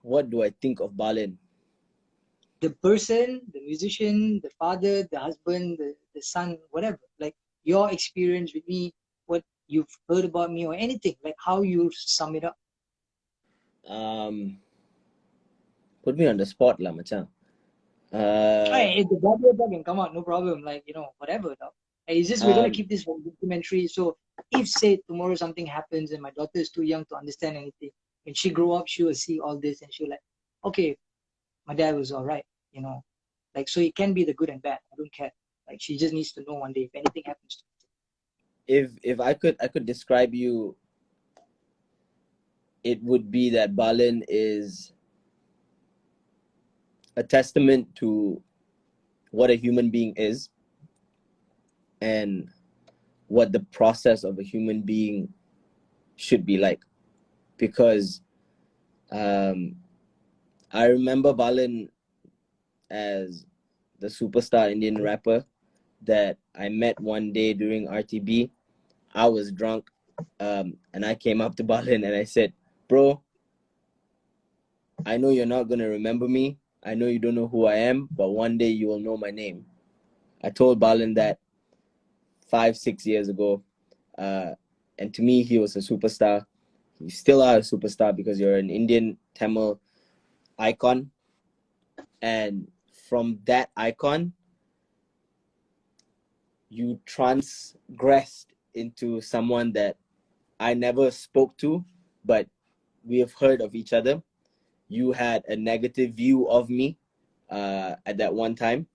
What do I think of Balan? The person, the musician, the father, the husband, the son, whatever. Like your experience with me, what you've heard about me or anything, like how you sum it up. Put me on the spot lah, macam. Hey, if the audio can come out, no problem. Like, whatever. No? It's just we're going to keep this for documentary. So if, say, tomorrow something happens and my daughter is too young to understand anything, when she grow up, she will see all this and she'll like, okay, my dad was all right, Like, so it can be the good and bad. I don't care. Like, she just needs to know one day if anything happens to her. If I could describe you, it would be that Balan is a testament to what a human being is and what the process of a human being should be like. Because I remember Balan as the superstar Indian rapper that I met one day during RTB. I was drunk, and I came up to Balan and I said, bro, I know you're not going to remember me. I know you don't know who I am, but one day you will know my name. I told Balan that 5-6 years ago. And to me, he was a superstar. You still are a superstar because you're an Indian Tamil icon. And from that icon, you transgressed into someone that I never spoke to, but we have heard of each other. You had a negative view of me at that one time.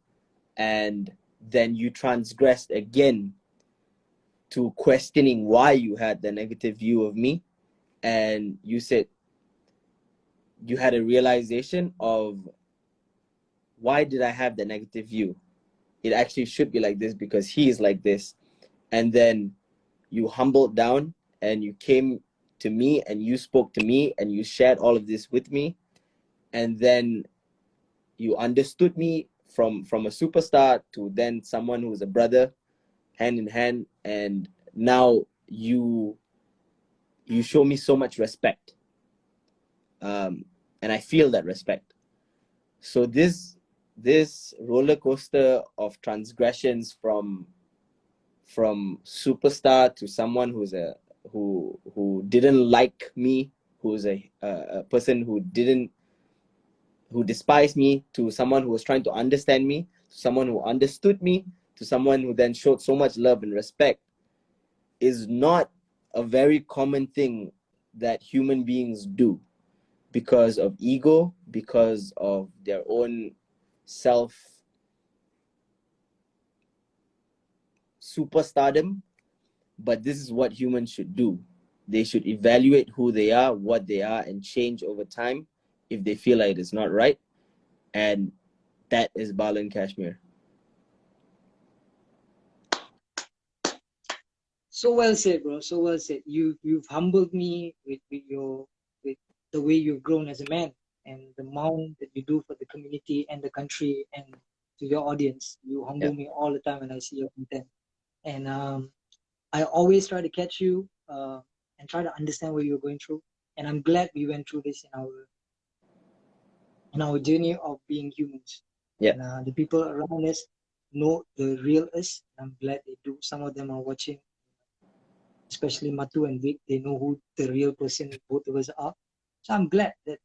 And then you transgressed again to questioning why you had the negative view of me. And you said you had a realization of, why did I have the negative view? It actually should be like this because he is like this. And then you humbled down and you came to me and you spoke to me and you shared all of this with me. And then you understood me from a superstar to then someone who's a brother, hand in hand. And now you show me so much respect. And I feel that respect. So this roller coaster of transgressions from from superstar to someone who didn't like me, who's a person who despised me, to someone who was trying to understand me, to someone who understood me, to someone who then showed so much love and respect, is not a very common thing that human beings do, because of ego, because of their own self superstardom. But this is what humans should do. They should evaluate who they are, what they are, and change over time if they feel like it's not right. And that is Balan Kashmir. So well said, bro. So well said. You've humbled me with with the way you've grown as a man and the amount that you do for the community and the country and to your audience. You humble me all the time when I see your content. And I always try to catch you and try to understand what you're going through. And I'm glad we went through this in our journey of being humans. Yeah. And the people around us know the real us. I'm glad they do. Some of them are watching, especially Matu and Vic. They know who the real person both of us are. So I'm glad that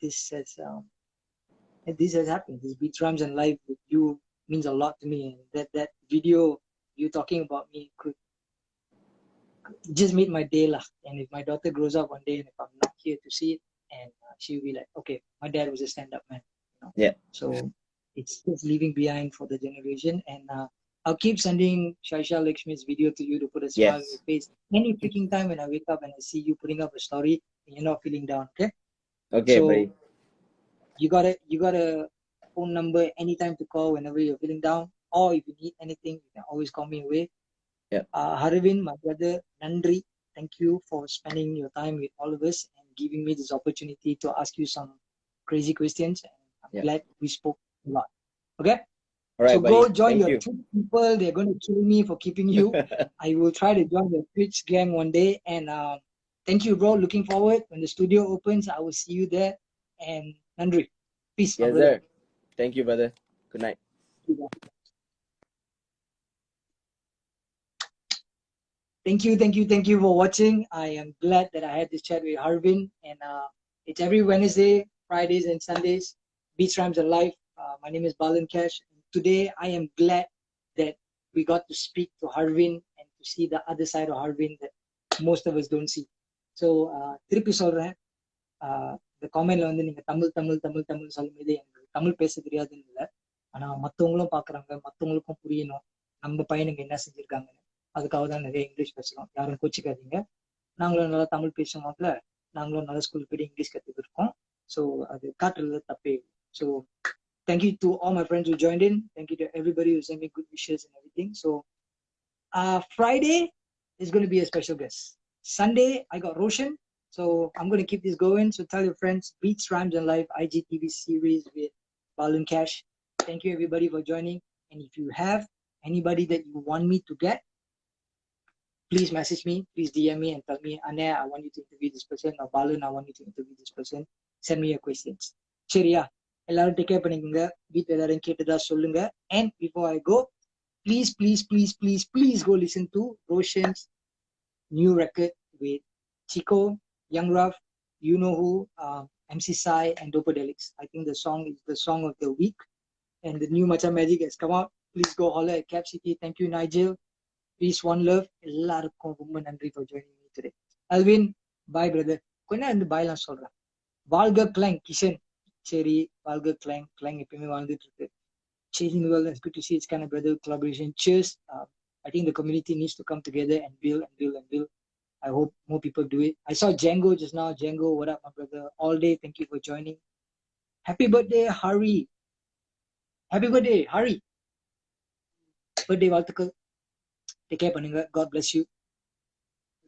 this has happened. This Beats Rhymes and Life with you means a lot to me. And that video you talking about me could just made my day lah. And if my daughter grows up one day and if I'm not here to see it, and she'll be like, okay, my dad was a stand-up man. Yeah. So it's just leaving behind for the generation. And I'll keep sending Shaisha Lakshmi's video to you to put a smile on your face. Any freaking time when I wake up and I see you putting up a story and you're not feeling down, okay? Okay, so buddy. You got a phone number anytime to call whenever you're feeling down, or if you need anything, you can always call me away. Yeah. Harvinth, my brother, Nandri, thank you for spending your time with all of us and giving me this opportunity to ask you some crazy questions. And I'm glad we spoke a lot. Okay? All right, so buddy. Go join Thank your you. Twitch people. They're going to kill me for keeping you. I will try to join the Twitch gang one day. And thank you, bro. Looking forward. When the studio opens, I will see you there. And Nandri, peace, my Yes, brother. sir. Thank you, brother. Good night. Thank you for watching. I am glad that I had this chat with Harvinth, and it's every Wednesday, Fridays, and Sundays. Beats Rhymes are live. My name is Balan Kash. And today, I am glad that we got to speak to Harvinth and to see the other side of Harvinth that most of us don't see. So, திருப்பி சொல்றேன், இந்த காமெண்ட்ல வந்து நீங்க தமிழ் தமிழ் தமிழ் தமிழ் சொல்லும்போது எனக்கு தமிழ் பேச தெரியாதுன்னு இல்லை, ஆனா மற்றவங்களும் பாக்குறாங்க, மற்றவங்களுக்கும் புரியணும் நம்ம பையனுங்க என்ன செஞ்சிருக்காங்க. அதுக்காக தான் நிறைய இங்கிலீஷ் பேசுறோம். யாரும் கோச்சிக்காதீங்க. நாங்களும் நல்லா தமிழ் பேசுவோம்ல, நாங்களும் நல்ல ஸ்கூல் போயிட்டு இங்கிலீஷ் கற்றுக்கிருக்கோம். ஸோ அது காட்டுறது தப்பே. So thank you to all my friends who joined in. Thank you to everybody who sent me good wishes and everything. So Friday is going to be a special guest. Sunday I got Roshan. So I'm going to keep this going. So tell your friends, Beats, Rhymes and Life IGTV series with Balan Kash. Thank you everybody for joining. And if you have anybody that you want me to get, please message me, please DM me and tell me, Anna, I want you to interview this person, or Balan, I want you to interview this person. Send me your questions. சரியா? எல்லாரும் take care பண்ணிக்கோங்க. வீட்டில் எல்லாரும் கேட்டதா சொல்லுங்க. And before I go, please go listen to Roshan's new record with Chico, Young Ruff, you know who, MC Sai and Dopodelics. I think the song is the song of the week. And the new Macha Magic has come out. Please go holler at Cap City. Thank you, Nigel. Peace, one love. எல்லாருக்கும் ரொம்ப நன்றி for joining me today. Alvin, bye brother. கொஞ்ச நேரம் வந்து பாய்லாம் சொல்றேன். வாழ்க கிளாங் கிஷன். சரி, வாழ்க கிளாங் எப்பயுமே வாழ்ந்துட்டு இருக்கு. Chasing the world, it's good to see it's kind of brother collaboration. Cheers. I think the community needs to come together and build. I hope more people do it. I saw Django just now. Django, what up, my brother? All day, thank you for joining. Happy birthday, Hari. Happy birthday, Hari. Birthday வாழ்த்துக்கள். Take care, Paninga. God bless you.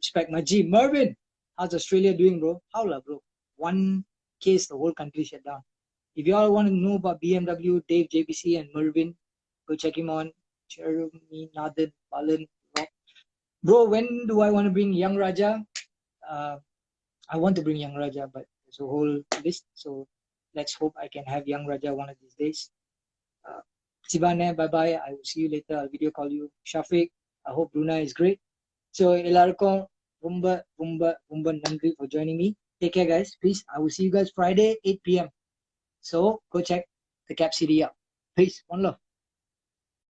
Respect my G. Mervin, how's Australia doing, bro? How lah, bro? One case, the whole country shut down. If you all want to know about BMW, Dave, JBC, and Mervin, go check him on. Jeremy, Nathan, Balan. Bro, when do I want to bring Young Raja? I want to bring Young Raja, but there's a whole list. So let's hope I can have Young Raja one of these days. Sibane, bye-bye. I will see you later. I'll video call you. Shafiq, I hope Brunei is great. So எல்லாருக்கும் ரொம்ப ரொம்ப ரொம்ப நன்றி for joining me. Take care, guys. Please, I will see you guys Friday 8 p.m. So go check the Cap City out. Peace. One love.